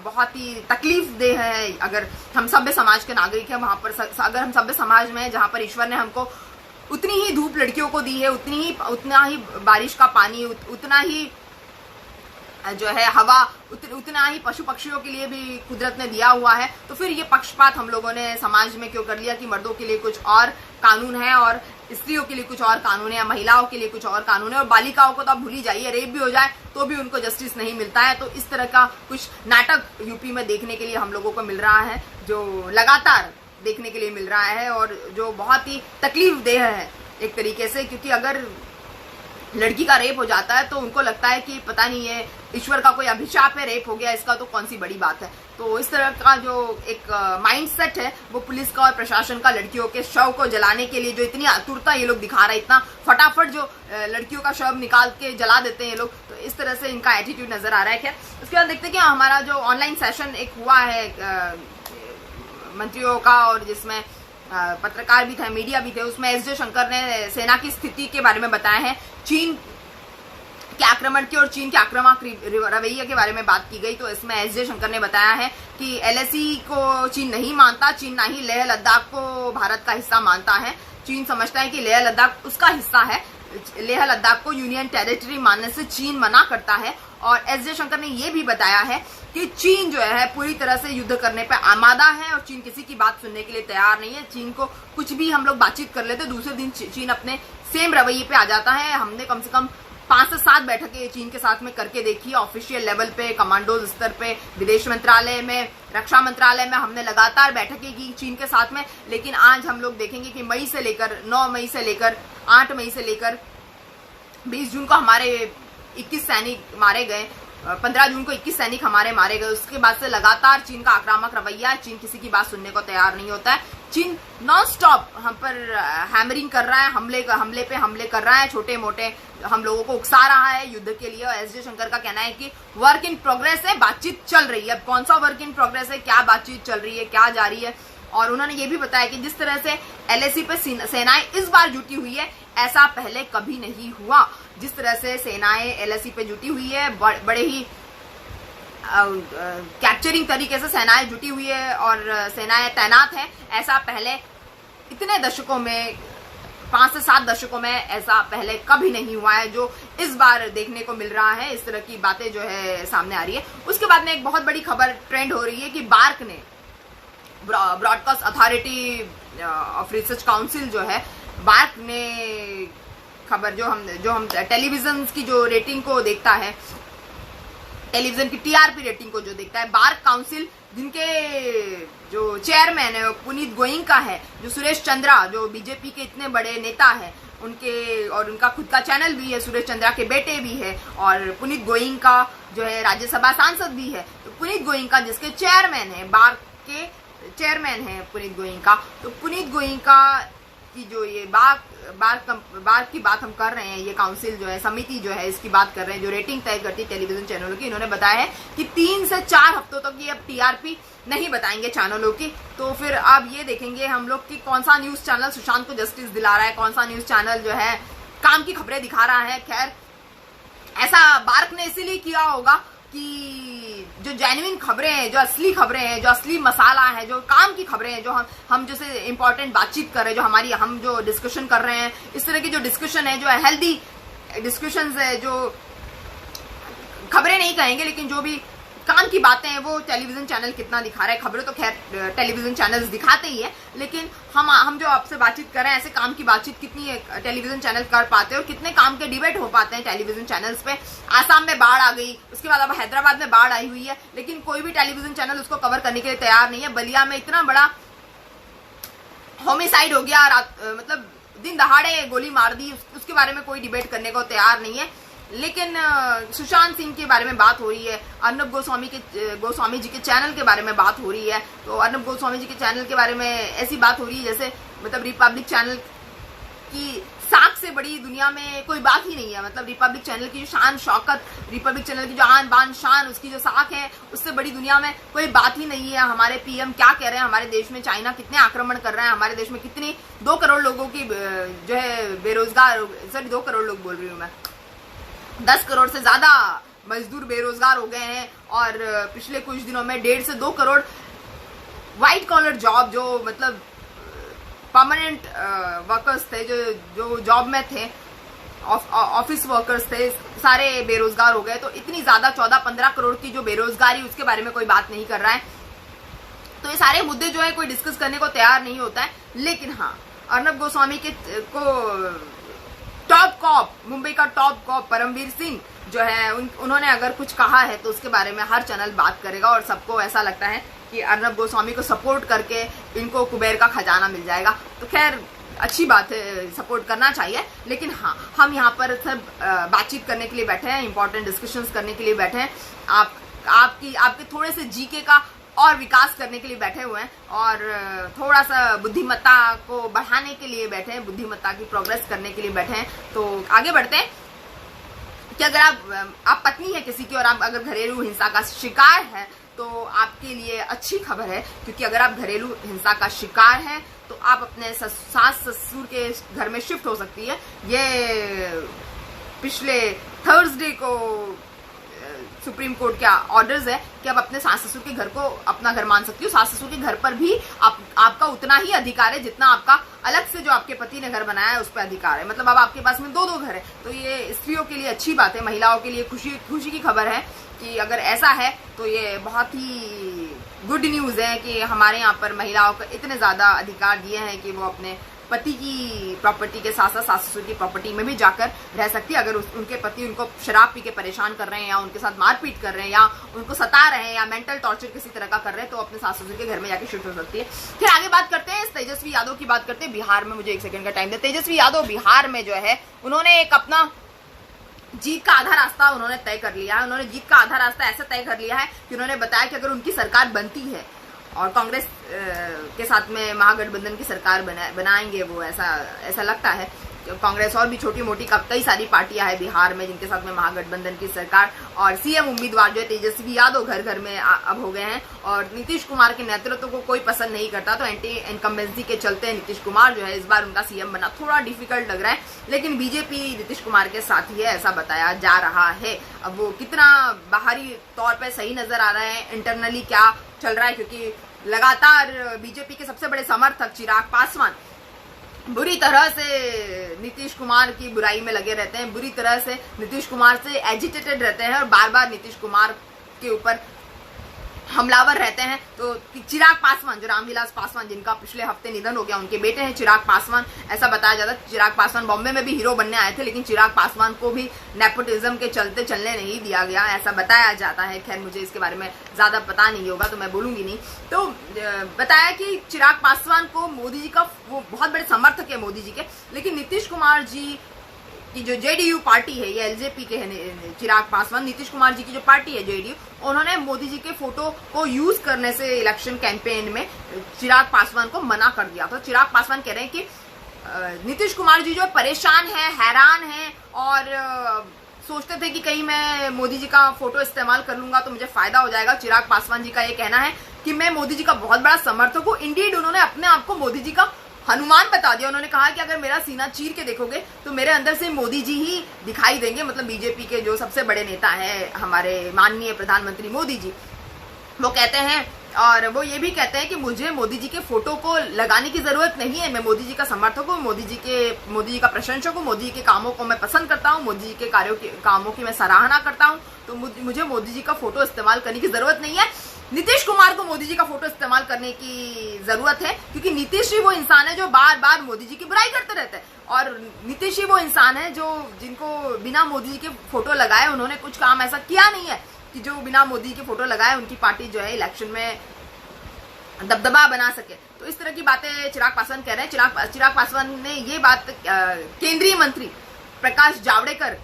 बहुत ही तकलीफ देह है। अगर हम सभ्य समाज के नागरिक हैं, वहां पर अगर हम सभ्य समाज में हैं जहां पर ईश्वर ने हमको उतनी ही धूप लड़कियों को दी है, उतना ही बारिश का पानी, उतना ही जो है हवा उतना ही पशु पक्षियों के लिए भी कुदरत ने दिया हुआ है। तो फिर ये पक्षपात हम लोगों ने समाज में क्यों कर लिया कि मर्दों के लिए कुछ और कानून है और स्त्रियों के लिए कुछ और कानून है, या महिलाओं के लिए कुछ और कानून है, और बालिकाओं को तो आप भूल ही जाइए, रेप भी हो जाए तो भी उनको जस्टिस नहीं मिलता है। तो इस तरह का कुछ नाटक यूपी में देखने के लिए हम लोगों को मिल रहा है, जो लगातार देखने के लिए मिल रहा है और जो बहुत ही तकलीफ देह है एक तरीके से, क्योंकि अगर लड़की का रेप हो जाता है तो उनको लगता है कि पता नहीं है ईश्वर का कोई अभिशाप है, रेप हो गया इसका तो कौन सी बड़ी बात है। तो इस तरह का जो एक माइंडसेट है वो पुलिस का और प्रशासन का लड़कियों के शव को जलाने के लिए, जो इतनी आतुरता ये लोग दिखा रहे हैं, इतना फटाफट जो लड़कियों का शव निकाल के जला देते हैं ये लोग, तो इस तरह से इनका एटीट्यूड नजर आ रहा है। खैर उसके बाद देखते हैं कि हमारा जो ऑनलाइन सेशन एक हुआ है मंत्रियों का, और जिसमें पत्रकार भी थे, मीडिया भी थे, उसमें एस जयशंकर ने सेना की स्थिति के बारे में बताया है, चीन के आक्रमण की और चीन के आक्रामक रवैये के बारे में बात की गई। तो इसमें एस जयशंकर ने बताया है कि एलएसी को चीन नहीं मानता, चीन ना ही लेह लद्दाख को भारत का हिस्सा मानता है। चीन समझता है कि लेह लद्दाख उसका हिस्सा है, लेह लद्दाख को यूनियन टेरिटरी मानने से चीन मना करता है। और एस जयशंकर ने यह भी बताया है कि चीन जो है पूरी तरह से युद्ध करने पे आमादा है और चीन किसी की बात सुनने के लिए तैयार नहीं है। चीन को कुछ भी हम लोग बातचीत कर लेते, दूसरे दिन चीन अपने सेम रवैये पे आ जाता है। हमने कम से कम 5 से 7 बैठकें चीन के साथ में करके देखी, ऑफिशियल लेवल पे, कमांडोज स्तर पे, विदेश मंत्रालय में, रक्षा मंत्रालय में हमने लगातार बैठकें की चीन के साथ में। लेकिन आज हम लोग देखेंगे कि 9 मई से लेकर 8 मई से लेकर 20 जून को हमारे 21 सैनिक मारे गए, 15 जून को 21 सैनिक हमारे मारे गए। उसके बाद से लगातार चीन का आक्रामक रवैया है, चीन किसी की बात सुनने को तैयार नहीं होता है। चीन नॉन स्टॉप हम पर हैमरिंग कर रहा है, हमले पे हमले कर रहा है, छोटे मोटे हम लोगों को उकसा रहा है युद्ध के लिए। और एस जयशंकर का कहना है कि वर्क इन प्रोग्रेस है, बातचीत चल रही है। कौन सा वर्क इन प्रोग्रेस है, क्या बातचीत चल रही है, क्या जारी है। और उन्होंने ये भी बताया कि जिस तरह से एलएसी पे सेनाएं इस बार जुटी हुई है, ऐसा पहले कभी नहीं हुआ। जिस तरह से सेनाएं एलएसी पे जुटी हुई है, बड़े ही कैप्चरिंग तरीके से सेनाएं जुटी हुई है और सेनाएं तैनात हैं, ऐसा पहले इतने दशकों में, 5 से 7 दशकों में ऐसा पहले कभी नहीं हुआ है, जो इस बार देखने को मिल रहा है। इस तरह की बातें जो है सामने आ रही है। उसके बाद में एक बहुत बड़ी खबर ट्रेंड हो रही है कि बार्क ने, broadcast authority of research council जो है, बार्क ने खबर जो हम टेलीविजन की जो रेटिंग को देखता है, टेलीविजन की टीआरपी रेटिंग को जो देखता है, बार्क काउंसिल जिनके जो चेयरमैन है पुनीत गोयंका है, जो सुरेश चंद्रा जो बीजेपी के इतने बड़े नेता है, उनका खुद का चैनल भी है, सुरेश चंद्रा के बेटे भी है, और पुनीत गोयंका जो है राज्यसभा सांसद भी है। तो पुनीत गोयंका जिसके चेयरमैन है, बार्क के चेयरमैन है पुनीत गोयंका, तो पुनीत गोयंका की जो ये बार्क की बात हम कर रहे हैं, ये काउंसिल जो है, समिति जो है, इसकी बात कर रहे हैं जो रेटिंग तय करती है टेलीविजन चैनलों की। इन्होंने बताया है कि 3 से 4 हफ्तों तक ये अब टीआरपी नहीं बताएंगे चैनलों की। तो फिर अब ये देखेंगे हम लोग कि कौन सा न्यूज चैनल सुशांत को जस्टिस दिला रहा है, कौन सा न्यूज चैनल जो है काम की खबरें दिखा रहा है। खैर ऐसा बार्क ने इसीलिए किया होगा कि जो जेन्युइन खबरें हैं, जो असली खबरें हैं, जो असली मसाला है, जो काम की खबरें हैं, जो हम जैसे इंपॉर्टेंट बातचीत कर रहे हैं, जो हम जो डिस्कशन कर रहे हैं, इस तरह की जो डिस्कशन है, जो हेल्दी डिस्कशंस है, जो खबरें नहीं कहेंगे लेकिन जो भी काम की बातें हैं, वो टेलीविजन चैनल कितना दिखा रहा है। खबरें तो खैर टेलीविजन चैनल्स दिखाते ही है, लेकिन हम जो आपसे बातचीत कर रहे हैं, ऐसे काम की बातचीत कितनी टेलीविजन चैनल कर पाते हैं और कितने काम के डिबेट हो पाते हैं टेलीविजन चैनल्स पे। आसाम में बाढ़ आ गई, उसके बाद अब हैदराबाद में बाढ़ आई हुई है, लेकिन कोई भी टेलीविजन चैनल उसको कवर करने के लिए तैयार नहीं है। बलिया में इतना बड़ा होमिसाइड हो गया, मतलब दिन दहाड़े गोली मार दी, उसके बारे में कोई डिबेट करने को तैयार नहीं है। लेकिन सुशांत सिंह के बारे में बात हो रही है, अर्नब गोस्वामी जी के चैनल के बारे में बात हो रही है। तो अर्नब गोस्वामी जी के चैनल के बारे में ऐसी बात हो रही है जैसे मतलब रिपब्लिक चैनल की साख से बड़ी दुनिया में कोई बात ही नहीं है। मतलब रिपब्लिक चैनल की जो शान शौकत, रिपब्लिक चैनल की जो आन बान शान, उसकी जो साख है, उससे बड़ी दुनिया में कोई बात ही नहीं है। हमारे पीएम क्या कह रहे हैं, हमारे देश में चाइना कितने आक्रमण कर रहा है, हमारे देश में कितनी 2 करोड़ लोगों की जो है बेरोजगार, सॉरी 2 करोड़ लोग बोल रही हूँ मैं, 10 करोड़ से ज्यादा मजदूर बेरोजगार हो गए हैं। और पिछले कुछ दिनों में 1.5 से 2 करोड़ व्हाइट कॉलर जॉब, जो मतलब परमानेंट वर्कर्स थे, जो जॉब में थे ऑफिस वर्कर्स थे, सारे बेरोजगार हो गए। तो इतनी ज्यादा 14-15 करोड़ की जो बेरोजगारी, उसके बारे में कोई बात नहीं कर रहा है। तो ये सारे मुद्दे जो है कोई डिस्कस करने को तैयार नहीं होता है। लेकिन हाँ, अर्नब गोस्वामी को टॉप कॉप, मुंबई का टॉप कॉप परमवीर सिंह जो है, उन्होंने अगर कुछ कहा है तो उसके बारे में हर चैनल बात करेगा और सबको ऐसा लगता है कि अर्नब गोस्वामी को सपोर्ट करके इनको कुबेर का खजाना मिल जाएगा। तो खैर अच्छी बात है, सपोर्ट करना चाहिए। लेकिन हाँ, हम यहाँ पर सब बातचीत करने के लिए बैठे हैं, इंपॉर्टेंट डिस्कशंस करने के लिए बैठे हैं, आपके थोड़े से जीके का और विकास करने के लिए बैठे हुए हैं और थोड़ा सा बुद्धिमत्ता को बढ़ाने के लिए बैठे हैं, बुद्धिमत्ता की प्रोग्रेस करने के लिए बैठे हैं। तो आगे बढ़ते हैं कि अगर आप पत्नी है किसी की और आप अगर घरेलू हिंसा का शिकार है तो आपके लिए अच्छी खबर है, क्योंकि अगर आप घरेलू हिंसा का शिकार हैं तो आप अपने सास ससुर के घर में शिफ्ट हो सकती है। ये पिछले थर्सडे को सुप्रीम कोर्ट का ऑर्डर्स है कि आप अपने सास ससुर के घर को अपना घर मान सकती हो। सास ससुर के घर पर भी आपका उतना ही अधिकार है जितना आपका अलग से जो आपके पति ने घर बनाया है उस पर अधिकार है। मतलब अब आपके पास में 2 घर है। तो ये स्त्रियों के लिए अच्छी बात है, महिलाओं के लिए खुशी की खबर है कि अगर ऐसा है तो ये बहुत ही गुड न्यूज है कि हमारे यहाँ पर महिलाओं को इतने ज्यादा अधिकार दिए हैं कि वो अपने पति की प्रॉपर्टी के साथ साथ सास ससुर की प्रॉपर्टी में भी जाकर रह सकती है। अगर उनके पति उनको शराब पी के परेशान कर रहे हैं या उनके साथ मारपीट कर रहे हैं या उनको सता रहे हैं या मेंटल टॉर्चर किसी तरह का कर रहे हैं तो अपने सास ससुर के घर में जाके शिफ्ट हो सकती है। फिर आगे बात करते हैं तेजस्वी यादव की, बात करते हैं बिहार में। मुझे 1 सेकंड का टाइम दे। तेजस्वी यादव बिहार में जो है उन्होंने एक अपना जीत का आधा रास्ता उन्होंने तय कर लिया है। उन्होंने जीत का आधा रास्ता ऐसा तय कर लिया है कि उन्होंने बताया कि अगर उनकी सरकार बनती है और कांग्रेस के साथ में महागठबंधन की सरकार बनाएंगे वो, ऐसा लगता है। कांग्रेस और भी छोटी मोटी कई सारी पार्टियां हैं बिहार में जिनके साथ में महागठबंधन की सरकार, और सीएम उम्मीदवार जो है तेजस्वी यादव घर घर में अब हो गए हैं और नीतीश कुमार के नेतृत्व को कोई पसंद नहीं करता। तो एंटी इनकम्बेंसी के चलते नीतीश कुमार जो है इस बार उनका सीएम बनना थोड़ा डिफिकल्ट लग रहा है। लेकिन बीजेपी नीतीश कुमार के साथ ही है ऐसा बताया जा रहा है। अब वो कितना बाहरी तौर पर सही नजर आ रहा है, इंटरनली क्या चल रहा है, क्योंकि लगातार बीजेपी के सबसे बड़े समर्थक चिराग पासवान बुरी तरह से नीतीश कुमार की बुराई में लगे रहते हैं, बुरी तरह से नीतीश कुमार से एजिटेटेड रहते हैं और बार बार नीतीश कुमार के ऊपर हमलावर रहते हैं। तो चिराग पासवान, जो रामविलास पासवान जिनका पिछले हफ्ते निधन हो गया, उनके बेटे हैं चिराग पासवान, ऐसा बताया जाता है। चिराग पासवान बॉम्बे में भी हीरो बनने आए थे लेकिन चिराग पासवान को भी नेपोटिज्म के चलते चलने नहीं दिया गया, ऐसा बताया जाता है। खैर मुझे इसके बारे में ज्यादा पता नहीं होगा तो मैं बोलूंगी नहीं। तो बताया कि चिराग पासवान को मोदी जी का वो बहुत बड़े समर्थक है मोदी जी के, लेकिन नीतीश कुमार जी की जो जेडीयू पार्टी है, ये एलजेपी के है चिराग पासवान, नीतीश कुमार जी की जो पार्टी है जेडीयू, उन्होंने मोदी जी के फोटो को यूज करने से इलेक्शन कैंपेन में चिराग पासवान को मना कर दिया। तो चिराग पासवान कह रहे हैं कि नीतीश कुमार जी जो परेशान है, हैरान है और सोचते थे कि कहीं मैं मोदी जी का फोटो इस्तेमाल कर लूंगा तो मुझे फायदा हो जाएगा। चिराग पासवान जी का ये कहना है कि मैं मोदी जी का बहुत बड़ा समर्थक हूँ। इंडीड उन्होंने अपने आप को मोदी जी का हनुमान बता दिया। उन्होंने कहा कि अगर मेरा सीना चीर के देखोगे तो मेरे अंदर से मोदी जी ही दिखाई देंगे। मतलब बीजेपी के जो सबसे बड़े नेता हैं हमारे माननीय प्रधानमंत्री मोदी जी, वो कहते हैं और वो ये भी कहते हैं कि मुझे मोदी जी के फोटो को लगाने की जरूरत नहीं है। मैं मोदी जी का समर्थक हूँ, मोदी जी का प्रशंसक हूँ, मोदी जी के कामों को मैं पसंद करता हूँ, मोदी जी के कामों की मैं सराहना करता हूँ। तो मुझे मोदी जी का फोटो इस्तेमाल करने की जरूरत नहीं है। नीतीश कुमार को मोदी जी का फोटो इस्तेमाल करने की जरूरत है, क्योंकि नीतीश जी वो इंसान है जो बार बार मोदी जी की बुराई करते रहते हैं। और नीतीश जी वो इंसान है जिनको बिना मोदी जी के फोटो लगाए उन्होंने कुछ काम ऐसा किया नहीं है कि जो बिना मोदी के फोटो लगाए उनकी पार्टी जो है इलेक्शन में दबदबा बना सके। तो इस तरह की बातें चिराग पासवान कह रहे हैं। चिराग पासवान ने ये बात केंद्रीय मंत्री प्रकाश जावड़ेकर,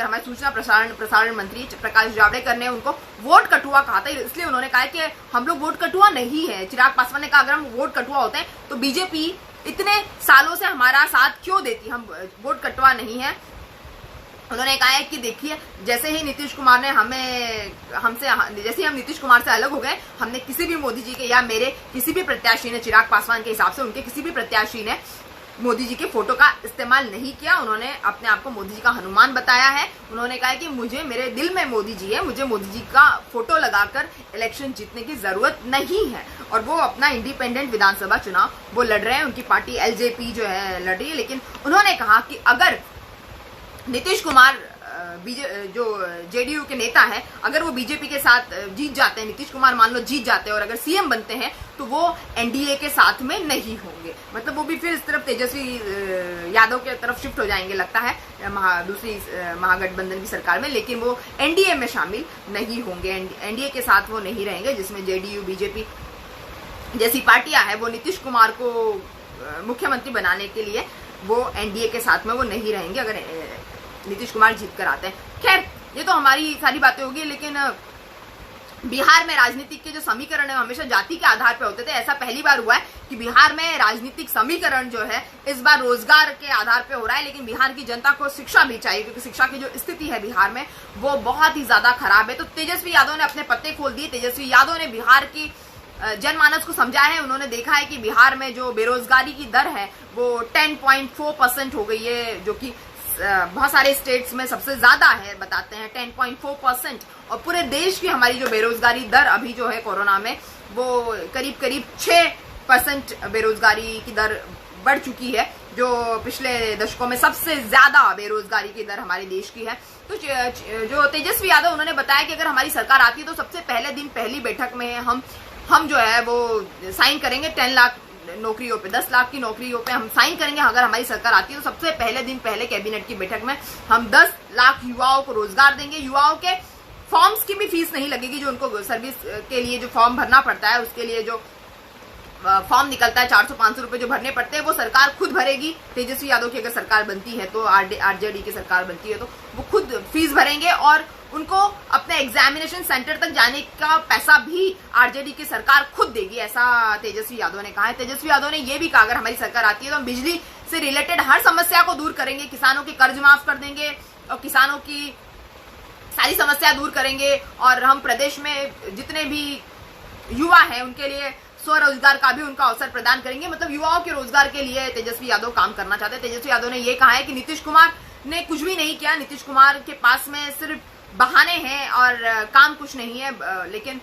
हमारे सूचना प्रसारण मंत्री प्रकाश जावड़ेकर ने उनको वोट कटुआ कहा था। इसलिए उन्होंने कहा कि हम लोग वोट कटुआ नहीं है। चिराग पासवान ने कहा अगर हम वोट कटुआ होते हैं तो बीजेपी इतने सालों से हमारा साथ क्यों देती, हम वोट कटुआ नहीं है। उन्होंने कहा है कि देखिए जैसे ही नीतीश कुमार ने जैसे ही हम नीतीश कुमार से अलग हो गए, हमने किसी भी मोदी जी के या मेरे किसी भी प्रत्याशी ने, चिराग पासवान के हिसाब से उनके किसी भी प्रत्याशी ने मोदी जी के फोटो का इस्तेमाल नहीं किया। उन्होंने अपने आप को मोदी जी का हनुमान बताया है। उन्होंने कहा है कि मुझे, मेरे दिल में मोदी जी है, मुझे मोदी जी का फोटो लगाकर इलेक्शन जीतने की जरूरत नहीं है। और वो अपना इंडिपेंडेंट विधानसभा चुनाव वो लड़ रहे हैं, उनकी पार्टी एलजेपी जो है लड़ रही है। लेकिन उन्होंने कहा कि अगर नीतीश कुमार जो जेडीयू के नेता है, अगर वो बीजेपी के साथ जीत जाते हैं, नीतीश कुमार मान लो जीत जाते हैं और अगर सीएम बनते हैं तो वो एनडीए के साथ में नहीं होंगे, मतलब वो भी फिर इस तरफ तेजस्वी यादव के तरफ शिफ्ट हो जाएंगे लगता है दूसरी महागठबंधन की सरकार में, लेकिन वो एनडीए में शामिल नहीं होंगे, एनडीए के साथ वो नहीं रहेंगे, जिसमें जेडीयू बीजेपी जैसी पार्टियां हैं वो नीतीश कुमार को मुख्यमंत्री बनाने के लिए वो एनडीए के साथ में वो नहीं रहेंगे अगर नीतीश कुमार जीत कर आते हैं। खैर ये तो हमारी सारी बातें होगी, लेकिन बिहार में राजनीतिक के जो समीकरण है हमेशा जाति के आधार पर होते थे। ऐसा पहली बार हुआ है कि बिहार में राजनीतिक समीकरण जो है इस बार रोजगार के आधार पर हो रहा है, लेकिन बिहार की जनता को शिक्षा भी चाहिए, क्योंकि शिक्षा की जो स्थिति है बिहार में वो बहुत ही ज्यादा खराब है। तो तेजस्वी यादव ने अपने पत्ते खोल दिए। तेजस्वी यादव ने बिहार की जनमानस को समझाया है। उन्होंने देखा है कि बिहार में जो बेरोजगारी की दर है वो 10.4% हो गई है, जो कि बहुत सारे स्टेट्स में सबसे ज्यादा है, बताते हैं 10.4%। और पूरे देश की हमारी जो बेरोजगारी दर अभी जो है कोरोना में वो करीब 6% बेरोजगारी की दर बढ़ चुकी है, जो पिछले दशकों में सबसे ज्यादा बेरोजगारी की दर हमारे देश की है। तो जो तेजस्वी यादव उन्होंने बताया कि अगर हमारी सरकार आती है तो सबसे पहले दिन पहली बैठक में हम जो है वो साइन करेंगे 10 लाख नौकरियों पे, 10 लाख की नौकरियों पे हम साइन करेंगे। अगर हमारी सरकार आती है तो सबसे पहले दिन पहले कैबिनेट की बैठक में हम 10 लाख युवाओं को रोजगार देंगे। युवाओं के फॉर्म्स की भी फीस नहीं लगेगी, जो उनको सर्विस के लिए जो फॉर्म भरना पड़ता है उसके लिए जो फॉर्म निकलता है 400-500 रुपए जो भरने पड़ते हैं वो सरकार खुद भरेगी। तेजस्वी यादव की अगर सरकार बनती है तो आरजेडी की सरकार बनती है तो वो खुद फीस भरेंगे और उनको अपने एग्जामिनेशन सेंटर तक जाने का पैसा भी आरजेडी की सरकार खुद देगी, ऐसा तेजस्वी यादव ने कहा है। तेजस्वी यादव ने यह भी कहा अगर हमारी सरकार आती है तो हम बिजली से रिलेटेड हर समस्या को दूर करेंगे, किसानों के कर्ज माफ कर देंगे और किसानों की सारी समस्या दूर करेंगे और हम प्रदेश में जितने भी युवा हैं उनके लिए स्वरोजगार का भी उनका अवसर प्रदान करेंगे। मतलब युवाओं के रोजगार के लिए तेजस्वी यादव काम करना चाहते हैं। तेजस्वी यादव ने यह कहा है कि नीतीश कुमार ने कुछ भी नहीं किया, नीतीश कुमार के पास में सिर्फ बहाने हैं और काम कुछ नहीं है, लेकिन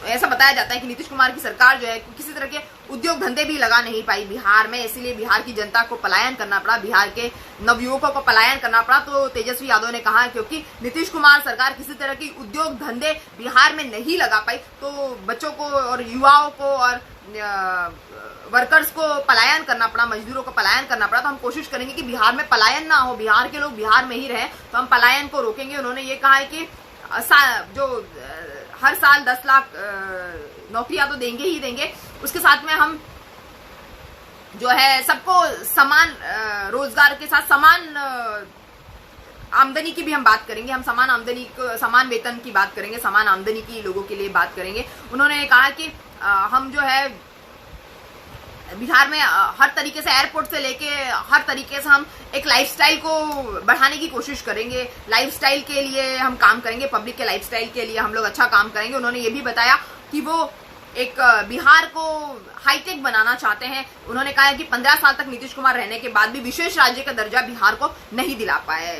ऐसा बताया जाता है कि नीतीश कुमार की सरकार जो है किसी तरह के उद्योग धंधे भी लगा नहीं पाई बिहार में, इसीलिए बिहार की जनता को पलायन करना पड़ा, बिहार के नवयुवकों को पलायन करना पड़ा। तो तेजस्वी यादव ने कहा क्योंकि नीतीश कुमार सरकार किसी तरह की उद्योग धंधे बिहार में नहीं लगा पाई तो बच्चों को और युवाओं को और वर्कर्स को पलायन करना पड़ा, मजदूरों को पलायन करना पड़ा। तो हम कोशिश करेंगे कि बिहार में पलायन ना हो, बिहार के लोग बिहार में ही रहे, तो हम पलायन को रोकेंगे। उन्होंने ये कहा है कि जो हर साल 10 लाख नौकरियां तो देंगे ही देंगे, उसके साथ में हम जो है सबको समान रोजगार के साथ समान आमदनी की भी हम बात करेंगे, हम समान आमदनी को समान वेतन की बात करेंगे, समान आमदनी की लोगों के लिए बात करेंगे। उन्होंने कहा कि हम जो है बिहार में हर तरीके से एयरपोर्ट से लेके हर तरीके से हम एक लाइफस्टाइल को बढ़ाने की कोशिश करेंगे, लाइफस्टाइल के लिए हम काम करेंगे, पब्लिक के लाइफस्टाइल के लिए हम लोग अच्छा काम करेंगे। उन्होंने ये भी बताया कि वो एक बिहार को हाईटेक बनाना चाहते हैं। उन्होंने कहा कि 15 साल तक नीतीश कुमार रहने के बाद भी विशेष राज्य का दर्जा बिहार को नहीं दिला पाए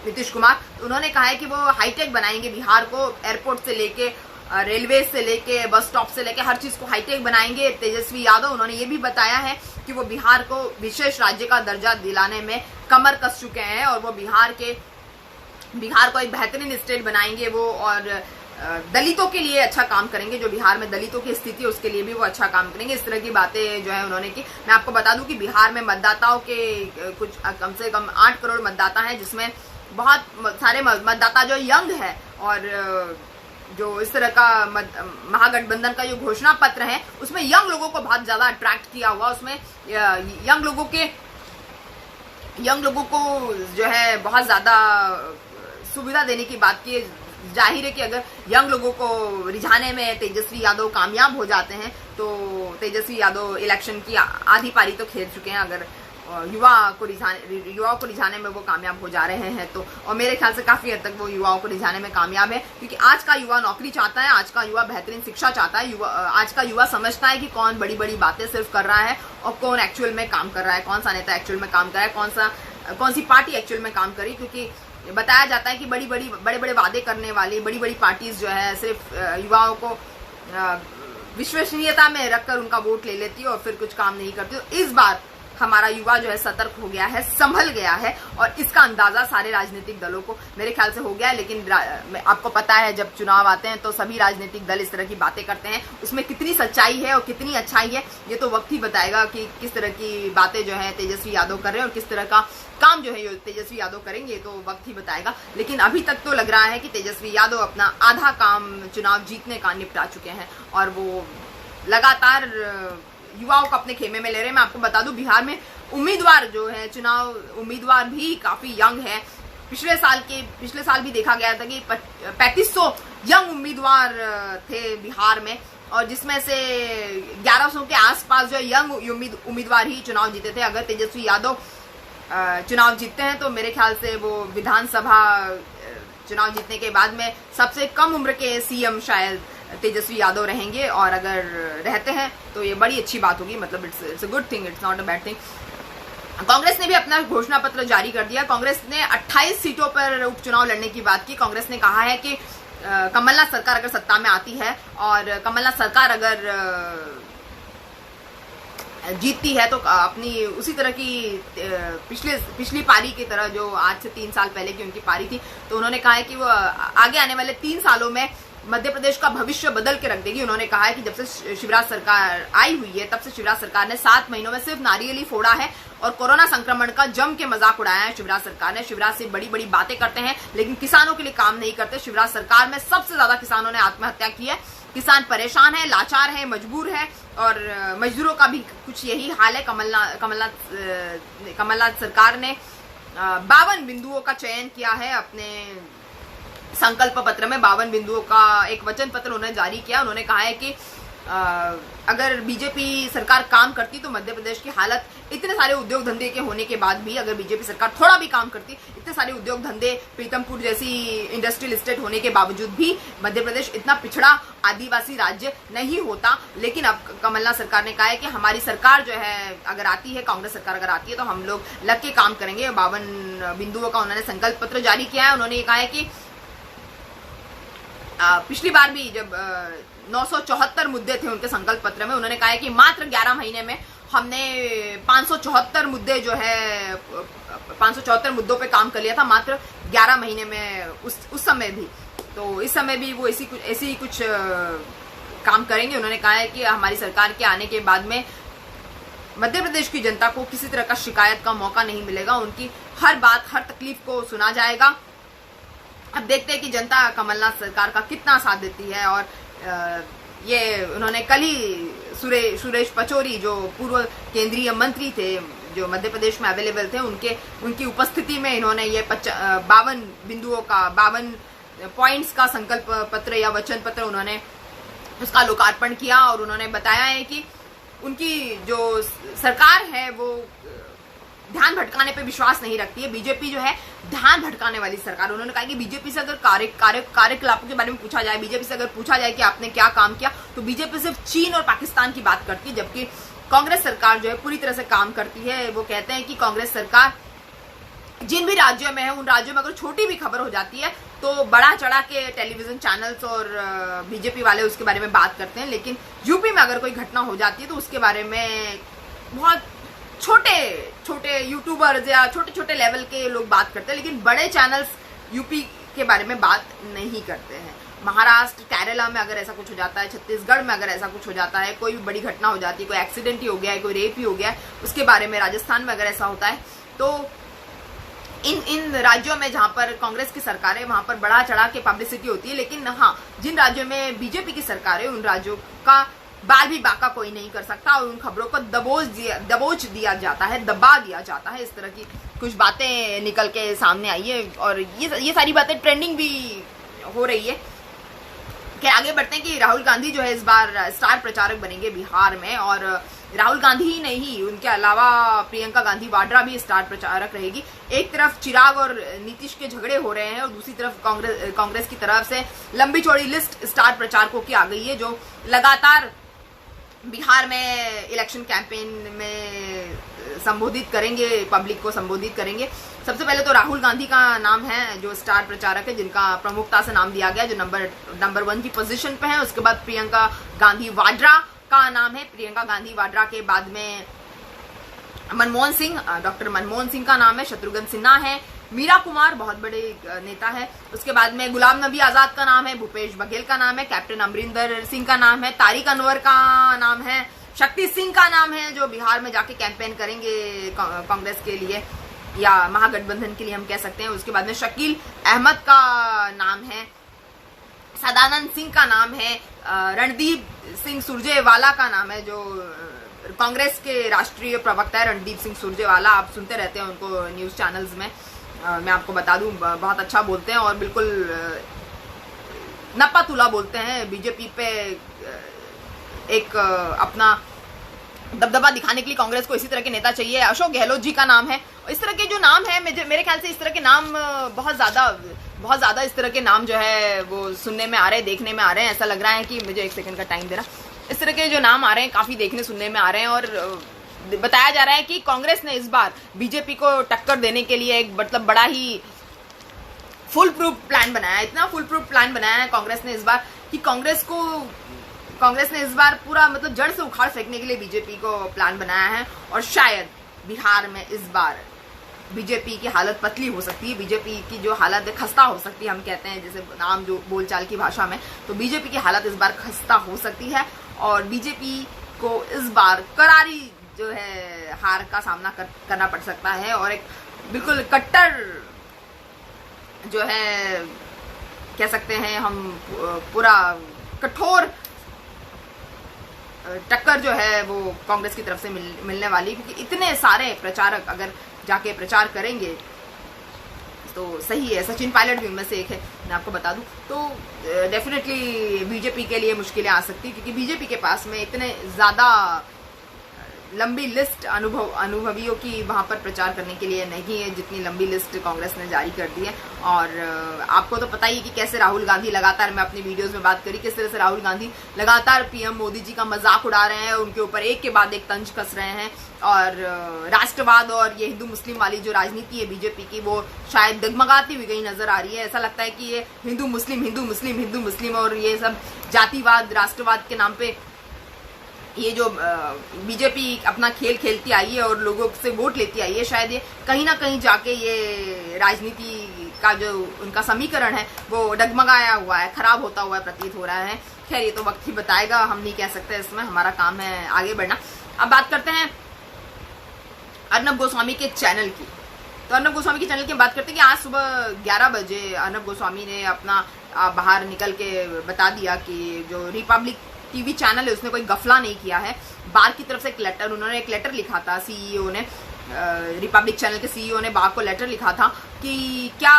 नीतीश कुमार। उन्होंने कहा है कि वो हाईटेक बनाएंगे बिहार को, एयरपोर्ट से लेके रेलवे से लेके बस स्टॉप से लेके हर चीज को हाईटेक बनाएंगे। तेजस्वी यादव उन्होंने ये भी बताया है कि वो बिहार को विशेष राज्य का दर्जा दिलाने में कमर कस चुके हैं और वो बिहार को एक बेहतरीन स्टेट बनाएंगे वो, और दलितों के लिए अच्छा काम करेंगे। जो बिहार में दलितों की स्थिति है उसके लिए भी वो अच्छा काम करेंगे। इस तरह की बातें जो है उन्होंने की। मैं आपको बता दूं कि बिहार में मतदाताओं के कुछ कम से कम 8 करोड़ मतदाता हैं, जिसमें बहुत सारे मतदाता जो यंग है और जो इस तरह का महागठबंधन का जो घोषणा पत्र है उसमें यंग लोगों को बहुत ज्यादा अट्रैक्ट किया हुआ, उसमें यंग लोगों को जो है बहुत ज्यादा सुविधा देने की बात की। जाहिर है कि अगर यंग लोगों को रिझाने में तेजस्वी यादव कामयाब हो जाते हैं तो तेजस्वी यादव इलेक्शन की आधी पारी तो खेल चुके हैं। अगर युवाओं को रिझाने में वो कामयाब हो जा रहे हैं तो, और मेरे ख्याल से काफी हद तक वो युवाओं को रिझाने में कामयाब है, क्योंकि आज का युवा नौकरी चाहता है, आज का युवा बेहतरीन शिक्षा चाहता है, आज का युवा समझता है कि कौन बड़ी बड़ी बातें सिर्फ कर रहा है और कौन एक्चुअल में काम कर रहा है, कौन सा नेता एक्चुअल में काम कर रहा है, कौन सी पार्टी एक्चुअल में काम करी। क्योंकि बताया जाता है कि बड़े बड़े वादे करने वाली बड़ी बड़ी पार्टीज जो है सिर्फ युवाओं को विश्वसनीयता में रखकर उनका वोट ले लेती है और फिर कुछ काम नहीं करती। तो इस बार हमारा युवा जो है सतर्क हो गया है, संभल गया है, और इसका अंदाजा सारे राजनीतिक दलों को मेरे ख्याल से हो गया है। लेकिन आपको पता है जब चुनाव आते हैं तो सभी राजनीतिक दल इस तरह की बातें करते हैं, उसमें कितनी सच्चाई है और कितनी अच्छाई है ये तो वक्त ही बताएगा कि किस तरह की बातें जो है तेजस्वी यादव कर रहे हैं और किस तरह का काम जो है तेजस्वी यादव करेंगे, तो वक्त ही बताएगा। लेकिन अभी तक तो लग रहा है कि तेजस्वी यादव अपना आधा काम चुनाव जीतने का निपटा चुके हैं और वो लगातार युवाओं को अपने खेमे में ले रहे हैं। मैं आपको बता दूं बिहार में उम्मीदवार जो है, चुनाव उम्मीदवार भी काफी यंग है। पिछले साल भी देखा गया था कि 3500 यंग उम्मीदवार थे बिहार में, और जिसमें से 1100 के आसपास जो यंग उम्मीदवार ही चुनाव जीते थे। अगर तेजस्वी यादव चुनाव जीतते हैं तो मेरे ख्याल से वो विधानसभा चुनाव जीतने के बाद में सबसे कम उम्र के सीएम शायद तेजस्वी यादव रहेंगे, और अगर रहते हैं तो ये बड़ी अच्छी बात होगी। मतलब it's a good thing, it's not a bad thing. Congress ने भी अपना घोषणा पत्र जारी कर दिया। कांग्रेस ने 28 सीटों पर उपचुनाव लड़ने की बात की। कांग्रेस ने कहा है कि कमलनाथ सरकार अगर सत्ता में आती है और कमलनाथ सरकार अगर जीतती है तो अपनी उसी तरह की पिछली पारी की तरह जो आज से 3 साल पहले की उनकी पारी थी, तो उन्होंने कहा है कि वो आगे आने वाले 3 सालों में मध्य प्रदेश का भविष्य बदल के रख देगी। उन्होंने कहा है कि जब से शिवराज सरकार आई हुई है तब से शिवराज सरकार ने 7 महीनों में सिर्फ नारियल ही फोड़ा है और कोरोना संक्रमण का जम के मजाक उड़ाया है शिवराज सरकार ने। शिवराज से बड़ी बड़ी बातें करते हैं लेकिन किसानों के लिए काम नहीं करते। शिवराज सरकार में सबसे ज्यादा किसानों ने आत्महत्या की है। किसान परेशान है, लाचार है, मजबूर है, और मजदूरों का भी कुछ यही हाल है। कमलनाथ सरकार ने 52 बिंदुओं का चयन किया है अपने संकल्प पत्र में। 52 बिंदुओं का एक वचन पत्र उन्होंने जारी किया। उन्होंने कहा है कि अगर बीजेपी सरकार काम करती तो मध्य प्रदेश की हालत, इतने सारे उद्योग धंधे के होने के बाद भी अगर बीजेपी सरकार थोड़ा भी काम करती, इतने सारे उद्योग धंधे, प्रीतमपुर जैसी इंडस्ट्रियल एस्टेट होने के बावजूद भी मध्य प्रदेश इतना पिछड़ा आदिवासी राज्य नहीं होता। लेकिन अब कमलनाथ सरकार ने कहा है कि हमारी सरकार जो है अगर आती है, कांग्रेस सरकार अगर आती है तो हम लोग लग के काम करेंगे। 52 बिंदुओं का उन्होंने संकल्प पत्र जारी किया है। उन्होंने ये कहा है कि पिछली बार भी जब 974 मुद्दे थे उनके संकल्प पत्र में, उन्होंने कहा है कि मात्र 11 महीने में हमने 574 मुद्दे जो है 574 मुद्दों पे काम कर लिया था, मात्र 11 महीने में। उस समय भी, तो इस समय भी वो ऐसी ही कुछ काम करेंगे। उन्होंने कहा है कि हमारी सरकार के आने के बाद में मध्य प्रदेश की जनता को किसी तरह का शिकायत का मौका नहीं मिलेगा। उनकी हर बात, हर तकलीफ को सुना जाएगा। अब देखते हैं कि जनता कमलनाथ सरकार का कितना साथ देती है। और ये उन्होंने कल ही सुरेश पचौरी जो पूर्व केंद्रीय मंत्री थे जो मध्य प्रदेश में अवेलेबल थे, उनकी उपस्थिति में इन्होंने ये 52 बिंदुओं का 52 पॉइंट्स का संकल्प पत्र या वचन पत्र उन्होंने उसका लोकार्पण किया। और उन्होंने बताया है कि उनकी जो सरकार है वो ध्यान भटकाने पे विश्वास नहीं रखती है। बीजेपी जो है ध्यान भटकाने वाली सरकार। उन्होंने कहा कि बीजेपी से अगर कार्यकलापों के बारे में पूछा जाए, बीजेपी से अगर पूछा जाए कि आपने क्या काम किया, तो बीजेपी सिर्फ चीन और पाकिस्तान की बात करती है, जबकि कांग्रेस सरकार जो है पूरी तरह से काम करती है। वो कहते हैं कि कांग्रेस सरकार जिन भी राज्यों में है, उन राज्यों में अगर छोटी भी खबर हो जाती है तो बड़ा चढ़ा के टेलीविजन चैनल्स और बीजेपी वाले उसके बारे में बात करते हैं। लेकिन यूपी में अगर कोई घटना हो जाती है तो उसके बारे में बहुत छोटे यूट्यूबर्स या छोटे लेवल के लोग बात करते हैं, लेकिन बड़े चैनल्स यूपी के बारे में बात नहीं करते हैं। महाराष्ट्र, केरला में अगर ऐसा कुछ हो जाता है, छत्तीसगढ़ में अगर ऐसा कुछ हो जाता है, कोई भी बड़ी घटना हो जाती है, कोई एक्सीडेंट ही हो गया है, कोई रेप ही हो गया है, उसके बारे में, राजस्थान में अगर ऐसा होता है, तो इन राज्यों में जहां पर कांग्रेस की सरकार है वहां पर बड़ा चढ़ा के पब्लिसिटी होती है। लेकिन हाँ, जिन राज्यों में बीजेपी की सरकार है उन राज्यों का बाल भी बाका कोई नहीं कर सकता और उन खबरों को दबोच दिया जाता है, दबा दिया जाता है। इस तरह की कुछ बातें निकल के सामने आई है और ये सारी बातें ट्रेंडिंग भी हो रही है। कि आगे बढ़ते हैं कि राहुल गांधी जो है इस बार स्टार प्रचारक बनेंगे बिहार में, और राहुल गांधी ही नहीं, उनके अलावा प्रियंका गांधी वाड्रा भी स्टार प्रचारक रहेगी। एक तरफ चिराग और नीतीश के झगड़े हो रहे हैं और दूसरी तरफ कांग्रेस की तरफ से लंबी चौड़ी लिस्ट स्टार प्रचारकों की आ गई है जो लगातार बिहार में इलेक्शन कैंपेन में संबोधित करेंगे, पब्लिक को संबोधित करेंगे। सबसे पहले तो राहुल गांधी का नाम है जो स्टार प्रचारक है, जिनका प्रमुखता से नाम दिया गया, जो नंबर 1 की पोजीशन पे है। उसके बाद प्रियंका गांधी वाड्रा का नाम है। प्रियंका गांधी वाड्रा के बाद में मनमोहन सिंह, डॉक्टर मनमोहन सिंह का नाम है, शत्रुघ्न सिन्हा है, मीरा कुमार बहुत बड़े नेता है, उसके बाद में गुलाम नबी आजाद का नाम है, भूपेश बघेल का नाम है, कैप्टन अमरिंदर सिंह का नाम है, तारिक अनवर का नाम है, शक्ति सिंह का नाम है जो बिहार में जाके कैंपेन करेंगे कांग्रेस के लिए या महागठबंधन के लिए हम कह सकते हैं। उसके बाद में शकील अहमद का नाम है, सदानंद सिंह का नाम है, रणदीप सिंह सुरजेवाला का नाम है जो कांग्रेस के राष्ट्रीय प्रवक्ता है। रणदीप सिंह सुरजेवाला, आप सुनते रहते हैं उनको न्यूज चैनल्स में, मैं आपको बता दूं बहुत अच्छा बोलते हैं और बिल्कुल नपा तुला बोलते हैं। बीजेपी पे एक अपना दबदबा दिखाने के लिए कांग्रेस को इसी तरह के नेता चाहिए। अशोक गहलोत जी का नाम है। इस तरह के जो नाम है मेरे ख्याल से इस तरह के नाम बहुत ज्यादा इस तरह के नाम जो है वो सुनने में आ रहे हैं, देखने में आ रहे हैं। ऐसा लग रहा है कि मुझे 1 सेकंड का टाइम देना। इस तरह के जो नाम आ रहे हैं काफी देखने सुनने में आ रहे हैं और बताया जा रहा है कि कांग्रेस ने इस बार बीजेपी को टक्कर देने के लिए एक मतलब बड़ा ही फुल प्रूफ प्लान बनाया है। इतना फुल प्रूफ प्लान बनाया है कांग्रेस ने इस बार कि कांग्रेस ने इस बार पूरा मतलब जड़ से उखाड़ फेंकने के लिए बीजेपी को प्लान बनाया है। और शायद बिहार में इस बार बीजेपी की हालत पतली हो सकती है, बीजेपी की जो हालत है खस्ता हो सकती है, हम कहते हैं जैसे नाम जो बोलचाल की भाषा में, तो बीजेपी की हालत इस बार खस्ता हो सकती है और बीजेपी को इस बार करारी जो है हार का सामना करना पड़ सकता है और एक बिल्कुल कट्टर जो है कह सकते हैं हम पूरा कठोर टक्कर जो है वो कांग्रेस की तरफ से मिलने वाली, क्योंकि इतने सारे प्रचारक अगर जाके प्रचार करेंगे तो सही है। सचिन पायलट भी उनमें से एक है, मैं आपको बता दूं। तो डेफिनेटली बीजेपी के लिए मुश्किलें आ सकती है क्योंकि बीजेपी के पास में इतने ज्यादा लंबी लिस्ट अनुभवियों की वहां पर प्रचार करने के लिए नहीं है जितनी लंबी लिस्ट कांग्रेस ने जारी कर दी है। और आपको तो पता ही कि कैसे राहुल गांधी लगातार, मैं अपनी वीडियोस में बात करी किस तरह से राहुल गांधी लगातार पीएम मोदी जी का मजाक उड़ा रहे हैं, उनके ऊपर एक के बाद एक तंज कस रहे हैं और राष्ट्रवाद और ये हिंदू मुस्लिम वाली जो राजनीति है बीजेपी की वो शायद डगमगाती हुई कहीं नजर आ रही है। ऐसा लगता है कि ये हिंदू मुस्लिम और ये सब जातिवाद राष्ट्रवाद के नाम पे ये जो बीजेपी अपना खेल खेलती आई है और लोगों से वोट लेती आई है, शायद ये कहीं ना कहीं जाके ये राजनीति का जो उनका समीकरण है वो डगमगाया हुआ है, खराब होता हुआ प्रतीत हो रहा है। खैर ये तो वक्त ही बताएगा, हम नहीं कह सकते इसमें, हमारा काम है आगे बढ़ना। अब बात करते हैं अर्नब गोस्वामी के चैनल की। तो अर्नब गोस्वामी के चैनल की बात करते हैं कि आज सुबह 11 बजे अर्नब गोस्वामी ने अपना बाहर निकल के बता दिया कि जो रिपब्लिक टीवी चैनल है उसने कोई गफला नहीं किया है। बार की तरफ से उन्होंने एक लेटर लिखा था, सीईओ ने, रिपब्लिक चैनल के सीईओ ने बार को लेटर लिखा था कि क्या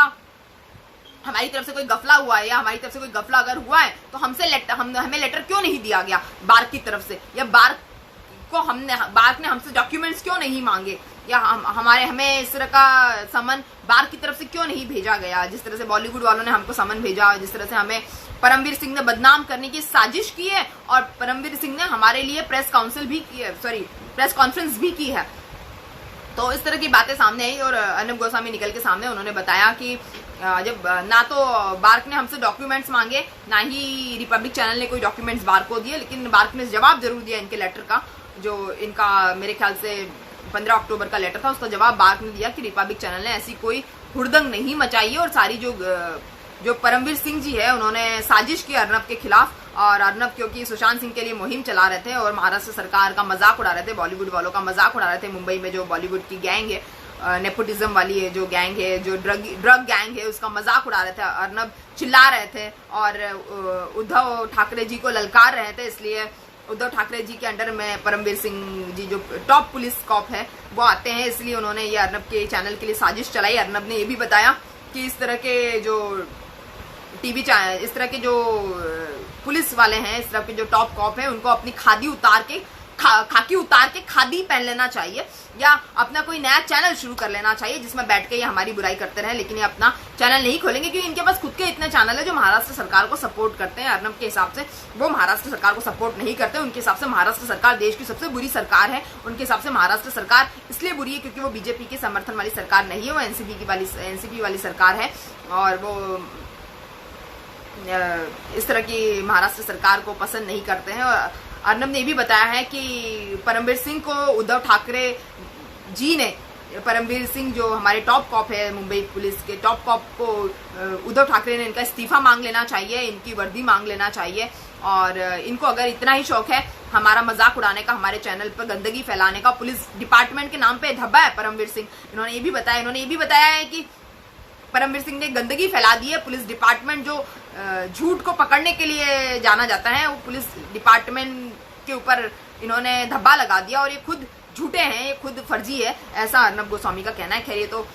हमारी तरफ से कोई गफला हुआ है या हमारी तरफ से कोई गफला अगर हुआ है तो हमें लेटर क्यों नहीं दिया गया बार की तरफ से, या बार ने हमसे डॉक्यूमेंट्स क्यों नहीं मांगे, या हमें इस तरह का समन बार की तरफ से क्यों नहीं भेजा गया। जिस तरह से बॉलीवुड वालों ने हमको समन भेजा, जिस तरह से हमें परमवीर सिंह ने बदनाम करने की साजिश की है और परमवीर सिंह ने हमारे लिए प्रेस कॉन्फ्रेंस भी की है। तो इस तरह की बातें सामने आई और अर्नब गोस्वामी निकल के सामने उन्होंने बताया कि जब ना तो बार्क ने हमसे डॉक्यूमेंट्स मांगे, ना ही रिपब्लिक चैनल ने कोई डॉक्यूमेंट्स बार्क को दिए, लेकिन बार्क ने जवाब जरूर दिया इनके लेटर का, जो इनका मेरे ख्याल से 15 अक्टूबर का लेटर था, उसका जवाब बार्क ने दिया कि रिपब्लिक चैनल ने ऐसी कोई हुड़दंग नहीं मचाई है और सारी जो परमवीर सिंह जी है उन्होंने साजिश की अर्नब के खिलाफ, और अर्नब क्योंकि सुशांत सिंह के लिए मुहिम चला रहे थे और महाराष्ट्र सरकार का मजाक उड़ा रहे थे, बॉलीवुड वालों का मजाक उड़ा रहे थे। मुंबई में जो बॉलीवुड की गैंग है, नेपोटिज्म वाली है जो गैंग है, जो ड्रग गैंग है, उसका मजाक उड़ा रहे थे। अर्नब चिल्ला रहे थे और उद्धव ठाकरे जी को ललकार रहे थे, इसलिए उद्धव ठाकरे जी के अंडर में परमवीर सिंह जी जो टॉप पुलिस कॉप है वो आते हैं, इसलिए उन्होंने ये अर्नब के चैनल के लिए साजिश चलाई। अर्नब ने ये भी बताया कि इस तरह के जो टीवी चैनल, इस तरह के जो पुलिस वाले हैं, इस तरह के जो टॉप कॉप है, उनको अपनी खाकी उतार के खादी पहन लेना चाहिए या अपना कोई नया चैनल शुरू कर लेना चाहिए जिसमें बैठ के ये हमारी बुराई करते रहे, लेकिन ये अपना चैनल नहीं खोलेंगे क्योंकि इनके पास खुद के इतने चैनल है जो महाराष्ट्र सरकार को सपोर्ट करते हैं। अर्नब के हिसाब से वो महाराष्ट्र सरकार को सपोर्ट नहीं करते, उनके हिसाब से महाराष्ट्र सरकार देश की सबसे बुरी सरकार है। उनके हिसाब से महाराष्ट्र सरकार इसलिए बुरी है क्योंकि वो बीजेपी के समर्थन वाली सरकार नहीं है, वो एनसीपी वाली सरकार है और वो इस तरह की महाराष्ट्र सरकार को पसंद नहीं करते हैं। और अर्नब ने भी बताया है कि परमवीर सिंह को उद्धव ठाकरे जी ने, परमवीर सिंह जो हमारे टॉप कॉप है, मुंबई पुलिस के टॉप कॉप को उद्धव ठाकरे ने इनका इस्तीफा मांग लेना चाहिए, इनकी वर्दी मांग लेना चाहिए। और इनको अगर इतना ही शौक है हमारा मजाक उड़ाने का, हमारे चैनल पर गंदगी फैलाने का, पुलिस डिपार्टमेंट के नाम पे धब्बा है परमवीर सिंह। इन्होंने ये भी बताया है कि परमवीर सिंह ने गंदगी फैला दी है। पुलिस डिपार्टमेंट जो झूठ को पकड़ने के लिए जाना जाता है, वो पुलिस डिपार्टमेंट के ऊपर इन्होंने धब्बा लगा दिया और ये खुद झूठे हैं, ये खुद फर्जी है, ऐसा अर्नब गोस्वामी का कहना है। खैर ये तो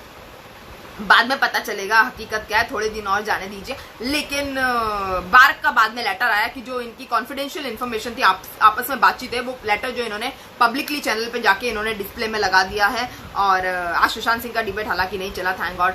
बाद में पता चलेगा हकीकत क्या है, थोड़े दिन और जाने दीजिए। लेकिन बार्क का बाद में लेटर आया कि जो इनकी कॉन्फिडेंशियल इन्फॉर्मेशन थी, आपस में बातचीत है, वो लेटर जो इन्होंने पब्लिकली चैनल पे जाके इन्होंने डिस्प्ले में लगा दिया है। और आज सुशांत सिंह का डिबेट हालांकि नहीं चला, थैंक गॉड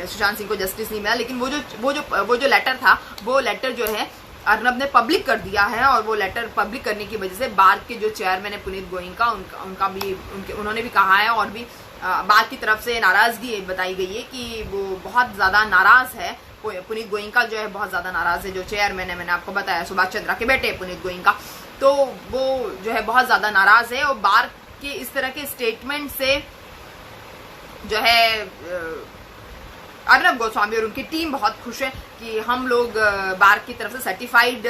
सुशांत सिंह को जस्टिस नहीं मिला, लेकिन वो जो लेटर था, वो लेटर जो है अर्नब ने पब्लिक कर दिया है। और वो लेटर पब्लिक करने की वजह से बार्क के जो चेयरमैन है पुनीत गोयनका, उन्होंने भी कहा है, और भी बार्क की तरफ से नाराजगी बताई गई है कि वो बहुत ज्यादा नाराज है। पुनीत गोयनका जो है बहुत ज्यादा नाराज है, जो चेयरमैन है, मैंने आपको बताया सुभाष चंद्रा के बेटे पुनीत गोयनका, तो वो जो है बहुत ज्यादा नाराज है। और बार्क के इस तरह के स्टेटमेंट से जो है अर्नब गोस्वामी और उनकी टीम बहुत खुश है कि हम लोग बार्क की तरफ से सर्टिफाइड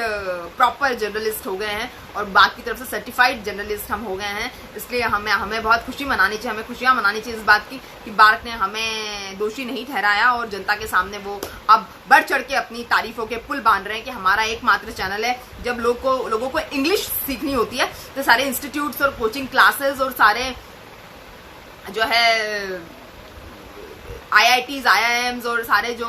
प्रॉपर जर्नलिस्ट हो गए हैं, और बार्क की तरफ से सर्टिफाइड जर्नलिस्ट हम हो गए हैं। इसलिए हमें बहुत खुशी मनानी चाहिए, हमें खुशियां मनानी चाहिए इस बात की कि बार्क ने हमें दोषी नहीं ठहराया, और जनता के सामने वो अब बढ़ चढ़ के अपनी तारीफों के पुल बांध रहे हैं कि हमारा एकमात्र चैनल है। जब लोगों को इंग्लिश सीखनी होती है तो सारे इंस्टीट्यूट्स और कोचिंग क्लासेस और सारे जो है IITs, IIMs और सारे जो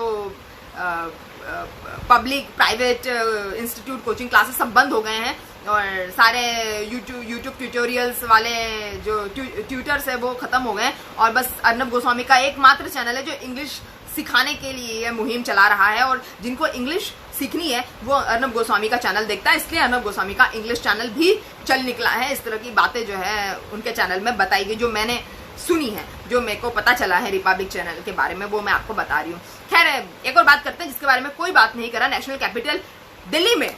public private institute coaching classes सब बंद हो गए हैं, और सारे यूट्यूब ट्यूटोरियल्स वाले जो ट्यूटर्स है वो खत्म हो गए हैं। और बस अर्नब गोस्वामी का एकमात्र चैनल है जो इंग्लिश सिखाने के लिए यह मुहिम चला रहा है, और जिनको इंग्लिश सीखनी है वो अर्नब गोस्वामी का चैनल देखता है। इसलिए अर्नब गोस्वामी का इंग्लिश चैनल भी चल निकला है। इस तरह की बातें जो है उनके चैनल में बताई गई, जो मैंने सुनी है, जो मेरे को पता चला है रिपब्लिक चैनल के बारे में, वो मैं आपको बता रही हूँ। खैर एक और बात करते हैं जिसके बारे में कोई बात नहीं करा, नेशनल कैपिटल दिल्ली में।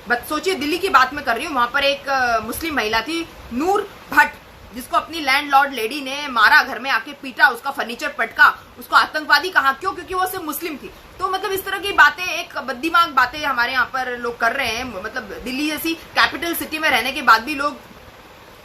बस सोचिए, दिल्ली की बात मैं कर रही हूँ, वहां पर एक मुस्लिम महिला थी नूर भट्ट, जिसको अपनी लैंडलॉर्ड लेडी ने मारा, घर में आके पीटा, उसका फर्नीचर पटका, उसको आतंकवादी कहा। क्यों? क्योंकि वो सिर्फ मुस्लिम थी। तो मतलब इस तरह की बातें, एक बद्दिमाग बातें हमारे यहाँ पर लोग कर रहे हैं। मतलब दिल्ली जैसी कैपिटल सिटी में रहने के बाद भी लोग,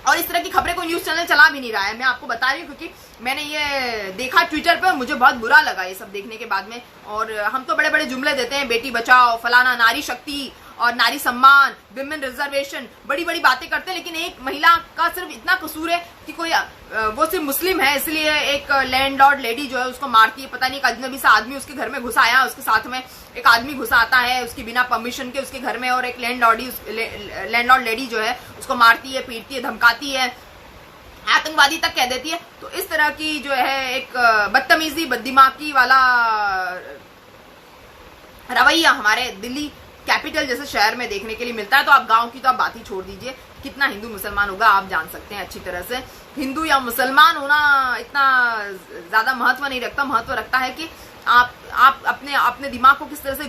और इस तरह की खबरें कोई न्यूज चैनल चला भी नहीं रहा है। मैं आपको बता रही हूँ क्योंकि मैंने ये देखा ट्विटर पे, मुझे बहुत बुरा लगा ये सब देखने के बाद में। और हम तो बड़े बड़े जुमले देते हैं, बेटी बचाओ, फलाना, नारी शक्ति और नारी सम्मान, विमेन रिजर्वेशन, बड़ी बड़ी बातें करते हैं, लेकिन एक महिला का सिर्फ इतना कसूर है कि कोई वो सिर्फ मुस्लिम है इसलिए एक लैंडलॉर्ड लेडी जो है उसको मारती है। पता नहीं एक अजनबी सा आदमी उसके घर में घुसा आया, उसके साथ में एक आदमी घुसा आता है उसकी बिना परमिशन के उसके घर में, और एक लैंडलॉर्ड लेडी जो है उसको मारती है, पीटती है, धमकाती है, आतंकवादी तक कह देती है। तो इस तरह की जो है एक बदतमीजी, बददिमागी वाला रवैया हमारे दिल्ली कैपिटल जैसे शहर में देखने के लिए मिलता है। तो आप गांव की तो आप बात ही छोड़ दीजिए, कितना हिंदू मुसलमान होगा आप जान सकते हैं अच्छी तरह से। हिंदू या मुसलमान होना इतना ज्यादा महत्व नहीं रखता, महत्व रखता है कि आप अपने दिमाग को किस तरह से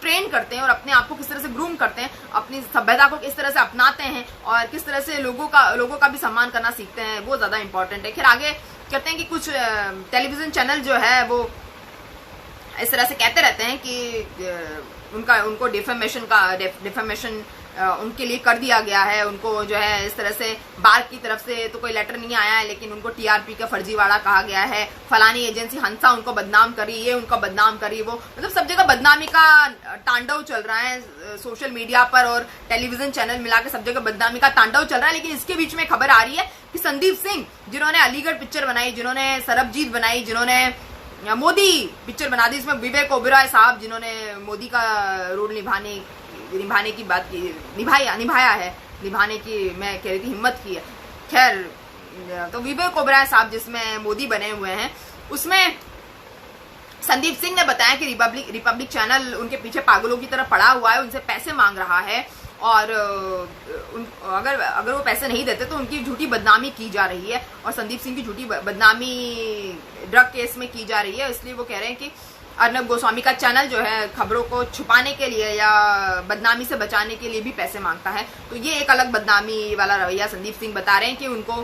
ट्रेन करते हैं, और अपने आप को किस तरह से ग्रूम करते हैं, अपनी सभ्यता को किस तरह से अपनाते हैं, और किस तरह से लोगों का भी सम्मान करना सीखते हैं, वो ज्यादा इंपॉर्टेंट है। फिर आगे कहते हैं कि कुछ टेलीविजन चैनल जो है वो इस तरह से कहते रहते हैं कि उनको डिफेमेशन उनके लिए कर दिया गया है। उनको जो है इस तरह से बार्क की तरफ से तो कोई लेटर नहीं आया है, लेकिन उनको टीआरपी का फर्जीवाड़ा कहा गया है। फलानी एजेंसी हंसा उनको बदनाम करी, ये उनको बदनाम करी, वो मतलब सब जगह बदनामी का तांडव चल रहा है सोशल मीडिया पर, और टेलीविजन चैनल मिला के सब जगह बदनामी का तांडव चल रहा है। लेकिन इसके बीच में खबर आ रही है कि संदीप सिंह, जिन्होंने अलीगढ़ पिक्चर बनाई, जिन्होंने सरबजीत बनाई, जिन्होंने मोदी पिक्चर बना दी, इसमें विवेक ओबेरॉय साहब जिन्होंने मोदी का रोल निभाने की बात की, निभाया है, निभाने की मैं कह रही थी, हिम्मत की है। खैर तो विवेक ओबेरॉय साहब जिसमें मोदी बने हुए हैं, उसमें संदीप सिंह ने बताया कि रिपब्लिक चैनल उनके पीछे पागलों की तरह पड़ा हुआ है, उनसे पैसे मांग रहा है, और अगर वो पैसे नहीं देते तो उनकी झूठी बदनामी की जा रही है, और संदीप सिंह की झूठी बदनामी ड्रग केस में की जा रही है। इसलिए वो कह रहे हैं कि अर्नब गोस्वामी का चैनल जो है खबरों को छुपाने के लिए या बदनामी से बचाने के लिए भी पैसे मांगता है। तो ये एक अलग बदनामी वाला रवैया संदीप सिंह बता रहे हैं कि उनको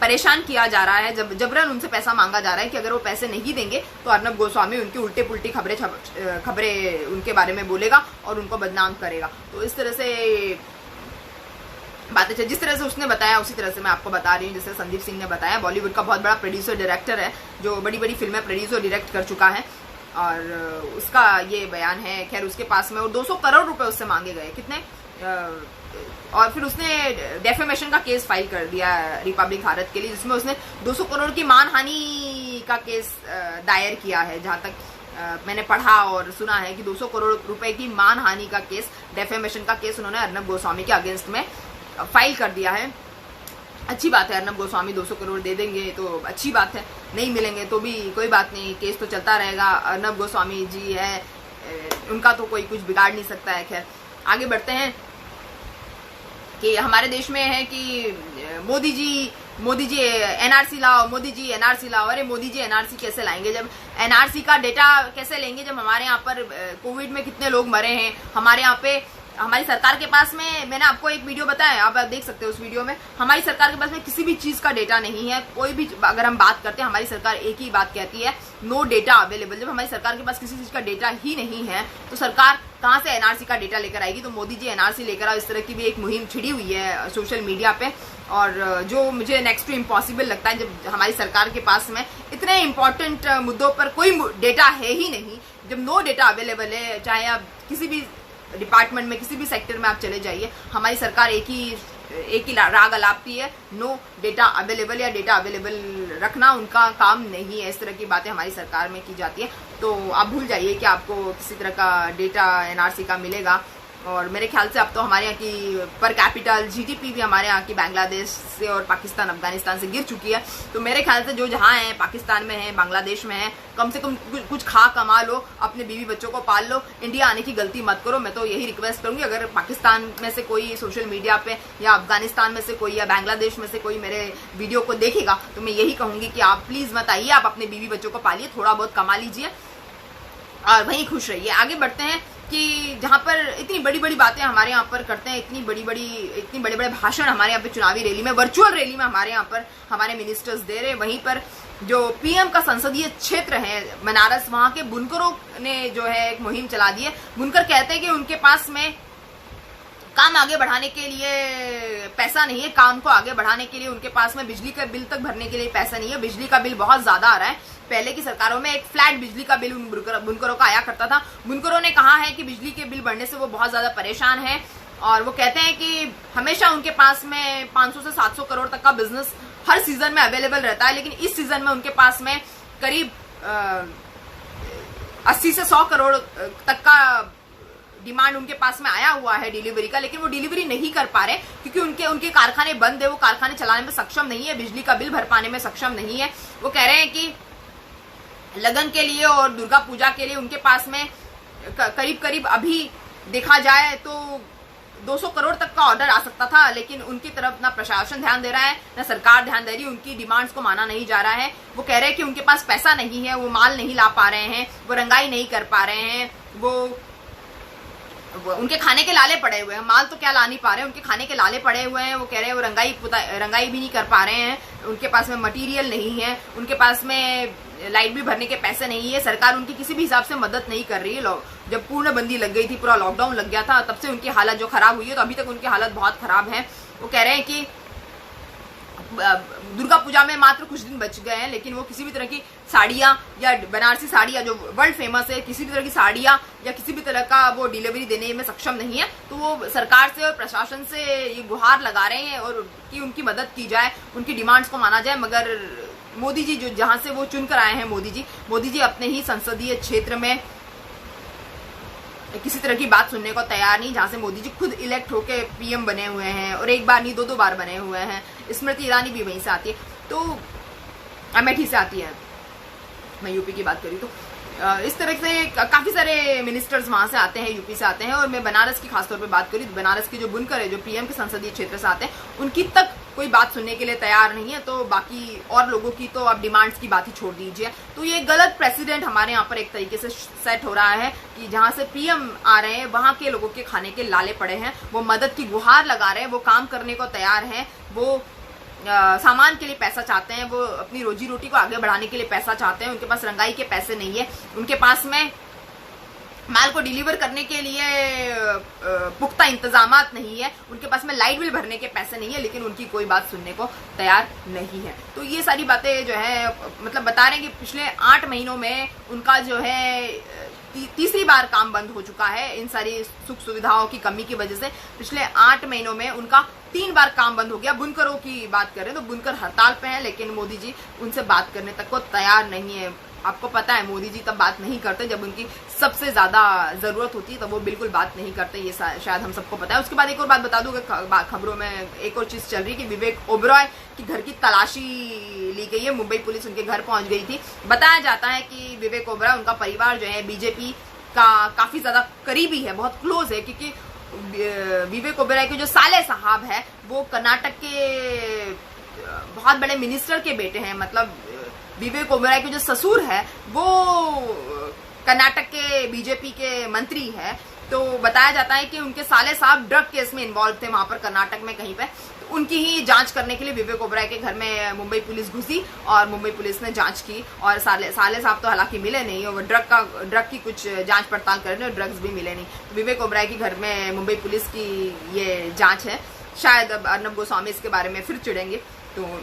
परेशान किया जा रहा है, जबरन उनसे पैसा मांगा जा रहा है कि अगर वो पैसे नहीं देंगे तो अर्नब गोस्वामी उनकी उल्टे पुल्टी खबरें उनके बारे में बोलेगा और उनको बदनाम करेगा। तो इस तरह से बातें जिस तरह से उसने बताया उसी तरह से मैं आपको बता रही हूँ। जैसे संदीप सिंह ने बताया, बॉलीवुड का बहुत बड़ा प्रोड्यूसर डायरेक्टर है जो बड़ी बड़ी फिल्में प्रोड्यूस और डायरेक्ट कर चुका है, और उसका ये बयान है। खैर उसके पास में, और 200 करोड़ रुपए उससे मांगे गए, कितने, और फिर उसने डेफेमेशन का केस फाइल कर दिया रिपब्लिक भारत के लिए, जिसमें उसने 200 करोड़ की मानहानि का केस दायर किया है। जहां तक मैंने पढ़ा और सुना है कि 200 करोड़ रुपए की मानहानि का केस, डेफेमेशन का केस उन्होंने अर्नब गोस्वामी के अगेंस्ट में फाइल कर दिया है। अच्छी बात है, अर्नब गोस्वामी 200 करोड़ दे देंगे तो अच्छी बात है, नहीं मिलेंगे तो भी कोई बात नहीं, केस तो चलता रहेगा। अर्नब गोस्वामी जी है, उनका तो कोई कुछ बिगाड़ नहीं सकता है। खैर आगे बढ़ते हैं कि हमारे देश में है कि मोदी जी एनआरसी लाओ, मोदी जी एनआरसी लाओ। अरे मोदी जी एनआरसी कैसे लाएंगे, जब एनआरसी का डेटा कैसे लेंगे, जब हमारे यहाँ पर कोविड में कितने लोग मरे हैं। हमारे यहाँ पे हमारी सरकार के पास में, मैंने आपको एक वीडियो बताया, आप देख सकते हो उस वीडियो में, हमारी सरकार के पास में किसी भी चीज का डेटा नहीं है। कोई भी अगर हम बात करते हैं, हमारी सरकार एक ही बात कहती है, नो डेटा अवेलेबल। जब हमारी सरकार के पास किसी चीज का डेटा ही नहीं है तो सरकार कहां से एनआरसी का डेटा लेकर आएगी। तो मोदी जी एनआरसी लेकर आओ, इस तरह की भी एक मुहिम छिड़ी हुई है सोशल मीडिया पे। और जो मुझे नेक्स्ट टू इम्पॉसिबल लगता है, जब हमारी सरकार के पास में इतने इंपॉर्टेंट मुद्दों पर कोई डेटा है ही नहीं, जब नो डेटा अवेलेबल है, चाहे आप किसी भी डिपार्टमेंट में किसी भी सेक्टर में आप चले जाइए, हमारी सरकार एक ही राग अलापती है, नो डेटा अवेलेबल, या डेटा अवेलेबल रखना उनका काम नहीं है। इस तरह की बातें हमारी सरकार में की जाती है। तो आप भूल जाइए कि आपको किसी तरह का डेटा एनआरसी का मिलेगा। और मेरे ख्याल से अब तो हमारे यहाँ की पर कैपिटल जीडीपी भी हमारे यहाँ की बांग्लादेश से और पाकिस्तान अफगानिस्तान से गिर चुकी है। तो मेरे ख्याल से जो जहाँ है, पाकिस्तान में है, बांग्लादेश में है, कम से कम कुछ खा कमा लो, अपने बीवी बच्चों को पाल लो, इंडिया आने की गलती मत करो। मैं तो यही रिक्वेस्ट करूंगी, अगर पाकिस्तान में से कोई सोशल मीडिया पे, या अफगानिस्तान में से कोई, या बांग्लादेश में से कोई मेरे वीडियो को देखेगा, तो मैं यही कहूंगी कि आप प्लीज मत आइए, आप अपने बीवी बच्चों को पालिए, थोड़ा बहुत कमा लीजिए और वहीं खुश रहिए। आगे बढ़ते हैं कि जहां पर इतनी बड़ी बड़ी बातें हमारे यहाँ पर करते हैं, इतनी बड़े बड़े भाषण हमारे यहाँ पे चुनावी रैली में, वर्चुअल रैली में हमारे यहाँ पर हमारे मिनिस्टर्स दे रहे हैं, वहीं पर जो पीएम का संसदीय क्षेत्र है बनारस, वहां के बुनकरों ने जो है एक मुहिम चला दी है। बुनकर कहते हैं कि उनके पास में काम आगे बढ़ाने के लिए पैसा नहीं है, काम को आगे बढ़ाने के लिए उनके पास में बिजली का बिल तक भरने के लिए पैसा नहीं है। बिजली का बिल बहुत ज्यादा आ रहा है। पहले की सरकारों में एक फ्लैट बिजली का बिल बुनकरों का आया करता था। बुनकरों ने कहा है कि बिजली के बिल बढ़ने से वो बहुत ज्यादा परेशान है, और वो कहते हैं कि हमेशा उनके पास में 500 से 700 करोड़ तक का बिजनेस हर सीजन में अवेलेबल रहता है, लेकिन इस सीजन में उनके पास में करीब 80 से 100 करोड़ तक का डिमांड उनके पास में आया हुआ है डिलीवरी का, लेकिन वो डिलीवरी नहीं कर पा रहे क्योंकि उनके कारखाने बंद है, वो कारखाने चलाने में सक्षम नहीं है, बिजली का बिल भर पाने में सक्षम नहीं है। वो कह रहे हैं कि लगन के लिए और दुर्गा पूजा के लिए उनके पास में करीब अभी देखा जाए तो 200 करोड़ तक का ऑर्डर आ सकता था, लेकिन उनकी तरफ ना प्रशासन ध्यान दे रहा है, ना सरकार ध्यान दे रही है, उनकी डिमांड्स को माना नहीं जा रहा है। वो कह रहे हैं कि उनके पास पैसा नहीं है, वो माल नहीं ला पा रहे हैं, वो रंगाई नहीं कर पा रहे हैं, वो उनके खाने के लाले पड़े हुए हैं, माल तो क्या ला नहीं पा रहे हैं, उनके खाने के लाले पड़े हुए हैं। वो कह रहे हैं वो रंगाई भी नहीं कर पा रहे हैं, उनके पास में मटेरियल नहीं है, उनके पास में लाइट भी भरने के पैसे नहीं है, सरकार उनकी किसी भी हिसाब से मदद नहीं कर रही है। जब पूर्णबंदी लग गई थी, पूरा लॉकडाउन लग गया था, तब से उनकी हालत जो खराब हुई है, तो अभी तक उनकी हालत बहुत खराब है। वो कह रहे हैं कि दुर्गा पूजा में मात्र कुछ दिन बच गए हैं, लेकिन वो किसी भी तरह की साड़ियां या बनारसी साड़ियां जो वर्ल्ड फेमस है, किसी भी तरह की साड़ियां या किसी भी तरह का वो डिलीवरी देने में सक्षम नहीं है। तो वो सरकार से और प्रशासन से ये गुहार लगा रहे हैं और कि उनकी मदद की जाए, उनकी डिमांड्स को माना जाए। मगर मोदी जी जो जहां से वो चुनकर आए हैं, मोदी जी अपने ही संसदीय क्षेत्र में किसी तरह की बात सुनने को तैयार नहीं, जहां से मोदी जी खुद इलेक्ट होके पीएम बने हुए हैं, और एक बार नहीं 2-2 बार बने हुए हैं। स्मृति ईरानी भी वहीं से आती है, तो अमेठी से आती है, मैं यूपी की बात करी तो इस तरह से काफी सारे मिनिस्टर्स वहां से आते हैं, यूपी से आते हैं। और मैं बनारस की खासतौर पे बात करी तो बनारस के जो बुनकर है, जो पीएम के संसदीय क्षेत्र से आते हैं, उनकी तक कोई बात सुनने के लिए तैयार नहीं है। तो बाकी और लोगों की तो आप डिमांड्स की बात ही छोड़ दीजिए। तो ये गलत प्रेसिडेंट हमारे यहाँ पर एक तरीके से सेट हो रहा है कि जहां से पीएम आ रहे हैं, वहां के लोगों के खाने के लाले पड़े हैं, वो मदद की गुहार लगा रहे हैं, वो काम करने को तैयार है, वो सामान के लिए पैसा चाहते हैं, वो अपनी रोजी रोटी को आगे बढ़ाने के लिए पैसा चाहते हैं। उनके पास रंगाई के पैसे नहीं है, उनके पास में माल को डिलीवर करने के लिए पुख्ता इंतजामात नहीं है, उनके पास में लाइट बिल भरने के पैसे नहीं है, लेकिन उनकी कोई बात सुनने को तैयार नहीं है। तो ये सारी बातें जो है मतलब बता रहे हैं कि पिछले 8 महीनों में उनका जो है तीसरी बार काम बंद हो चुका है इन सारी सुख सुविधाओं की कमी की वजह से। पिछले 8 महीनों में उनका 3 बार काम बंद हो गया। बुनकरों की बात करें तो बुनकर हड़ताल पे हैं, लेकिन मोदी जी उनसे बात करने तक को तैयार नहीं है। आपको पता है मोदी जी तब बात नहीं करते जब उनकी सबसे ज्यादा जरूरत होती है, तब वो बिल्कुल बात नहीं करते, ये शायद हम सबको पता है। उसके बाद एक और बात बता दूं, खबरों में एक और चीज चल रही है कि विवेक ओबरॉय की घर की तलाशी ली गई है। मुंबई पुलिस उनके घर पहुंच गई थी। बताया जाता है कि विवेक ओबरॉय, उनका परिवार जो है बीजेपी का काफी ज्यादा करीबी है, बहुत क्लोज है, क्योंकि विवेक ओबरॉय के जो साले साहब है वो कर्नाटक के बहुत बड़े मिनिस्टर के बेटे हैं। मतलब विवेक ओबरॉय के जो ससुर है वो कर्नाटक के बीजेपी के मंत्री है। तो बताया जाता है कि उनके साले साहब ड्रग केस में इन्वॉल्व थे वहां पर कर्नाटक में कहीं पे। तो उनकी ही जांच करने के लिए विवेक ओबरॉय के घर में मुंबई पुलिस घुसी और मुंबई पुलिस ने जांच की, और साले साहब तो हालांकि मिले नहीं, और ड्रग की कुछ जांच पड़ताल कर रहे, ड्रग्स भी मिले नहीं। तो विवेक ओबरॉय के घर में मुंबई पुलिस की ये जांच है। शायद अब अर्नब गोस्वामी इसके बारे में फिर चिढ़ेंगे। तो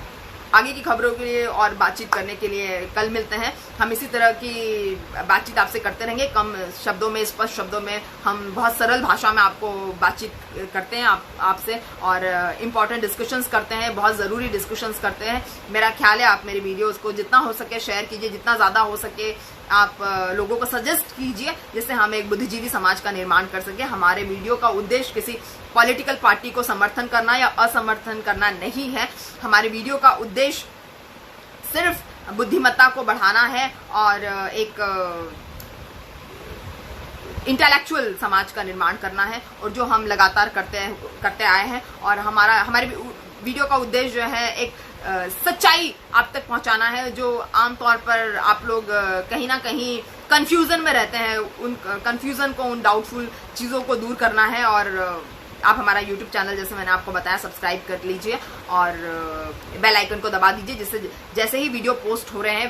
आगे की खबरों के लिए और बातचीत करने के लिए कल मिलते हैं। हम इसी तरह की बातचीत आपसे करते रहेंगे, कम शब्दों में, स्पष्ट शब्दों में। हम बहुत सरल भाषा में आपको बातचीत करते हैं आपसे, और इम्पोर्टेंट डिस्कशंस करते हैं, बहुत ज़रूरी डिस्कशंस करते हैं। मेरा ख्याल है आप मेरे वीडियोस को जितना हो सके शेयर कीजिए, जितना ज़्यादा हो सके आप लोगों को सजेस्ट कीजिए, जिससे हम एक बुद्धिजीवी समाज का निर्माण कर सके। हमारे वीडियो का उद्देश्य किसी पॉलिटिकल पार्टी को समर्थन करना या असमर्थन करना नहीं है। हमारे वीडियो का उद्देश्य सिर्फ बुद्धिमत्ता को बढ़ाना है और एक इंटेलेक्चुअल समाज का निर्माण करना है, और जो हम लगातार करते आए हैं। और हमारे वीडियो का उद्देश्य जो है एक सच्चाई आप तक पहुंचाना है। जो आमतौर पर आप लोग कहीं ना कहीं कंफ्यूजन में रहते हैं, उन कंफ्यूजन को, उन डाउटफुल चीज़ों को दूर करना है। और आप हमारा YouTube चैनल, जैसे मैंने आपको बताया, सब्सक्राइब कर लीजिए और बेल आइकन को दबा दीजिए, जिससे जैसे ही वीडियो पोस्ट हो रहे हैं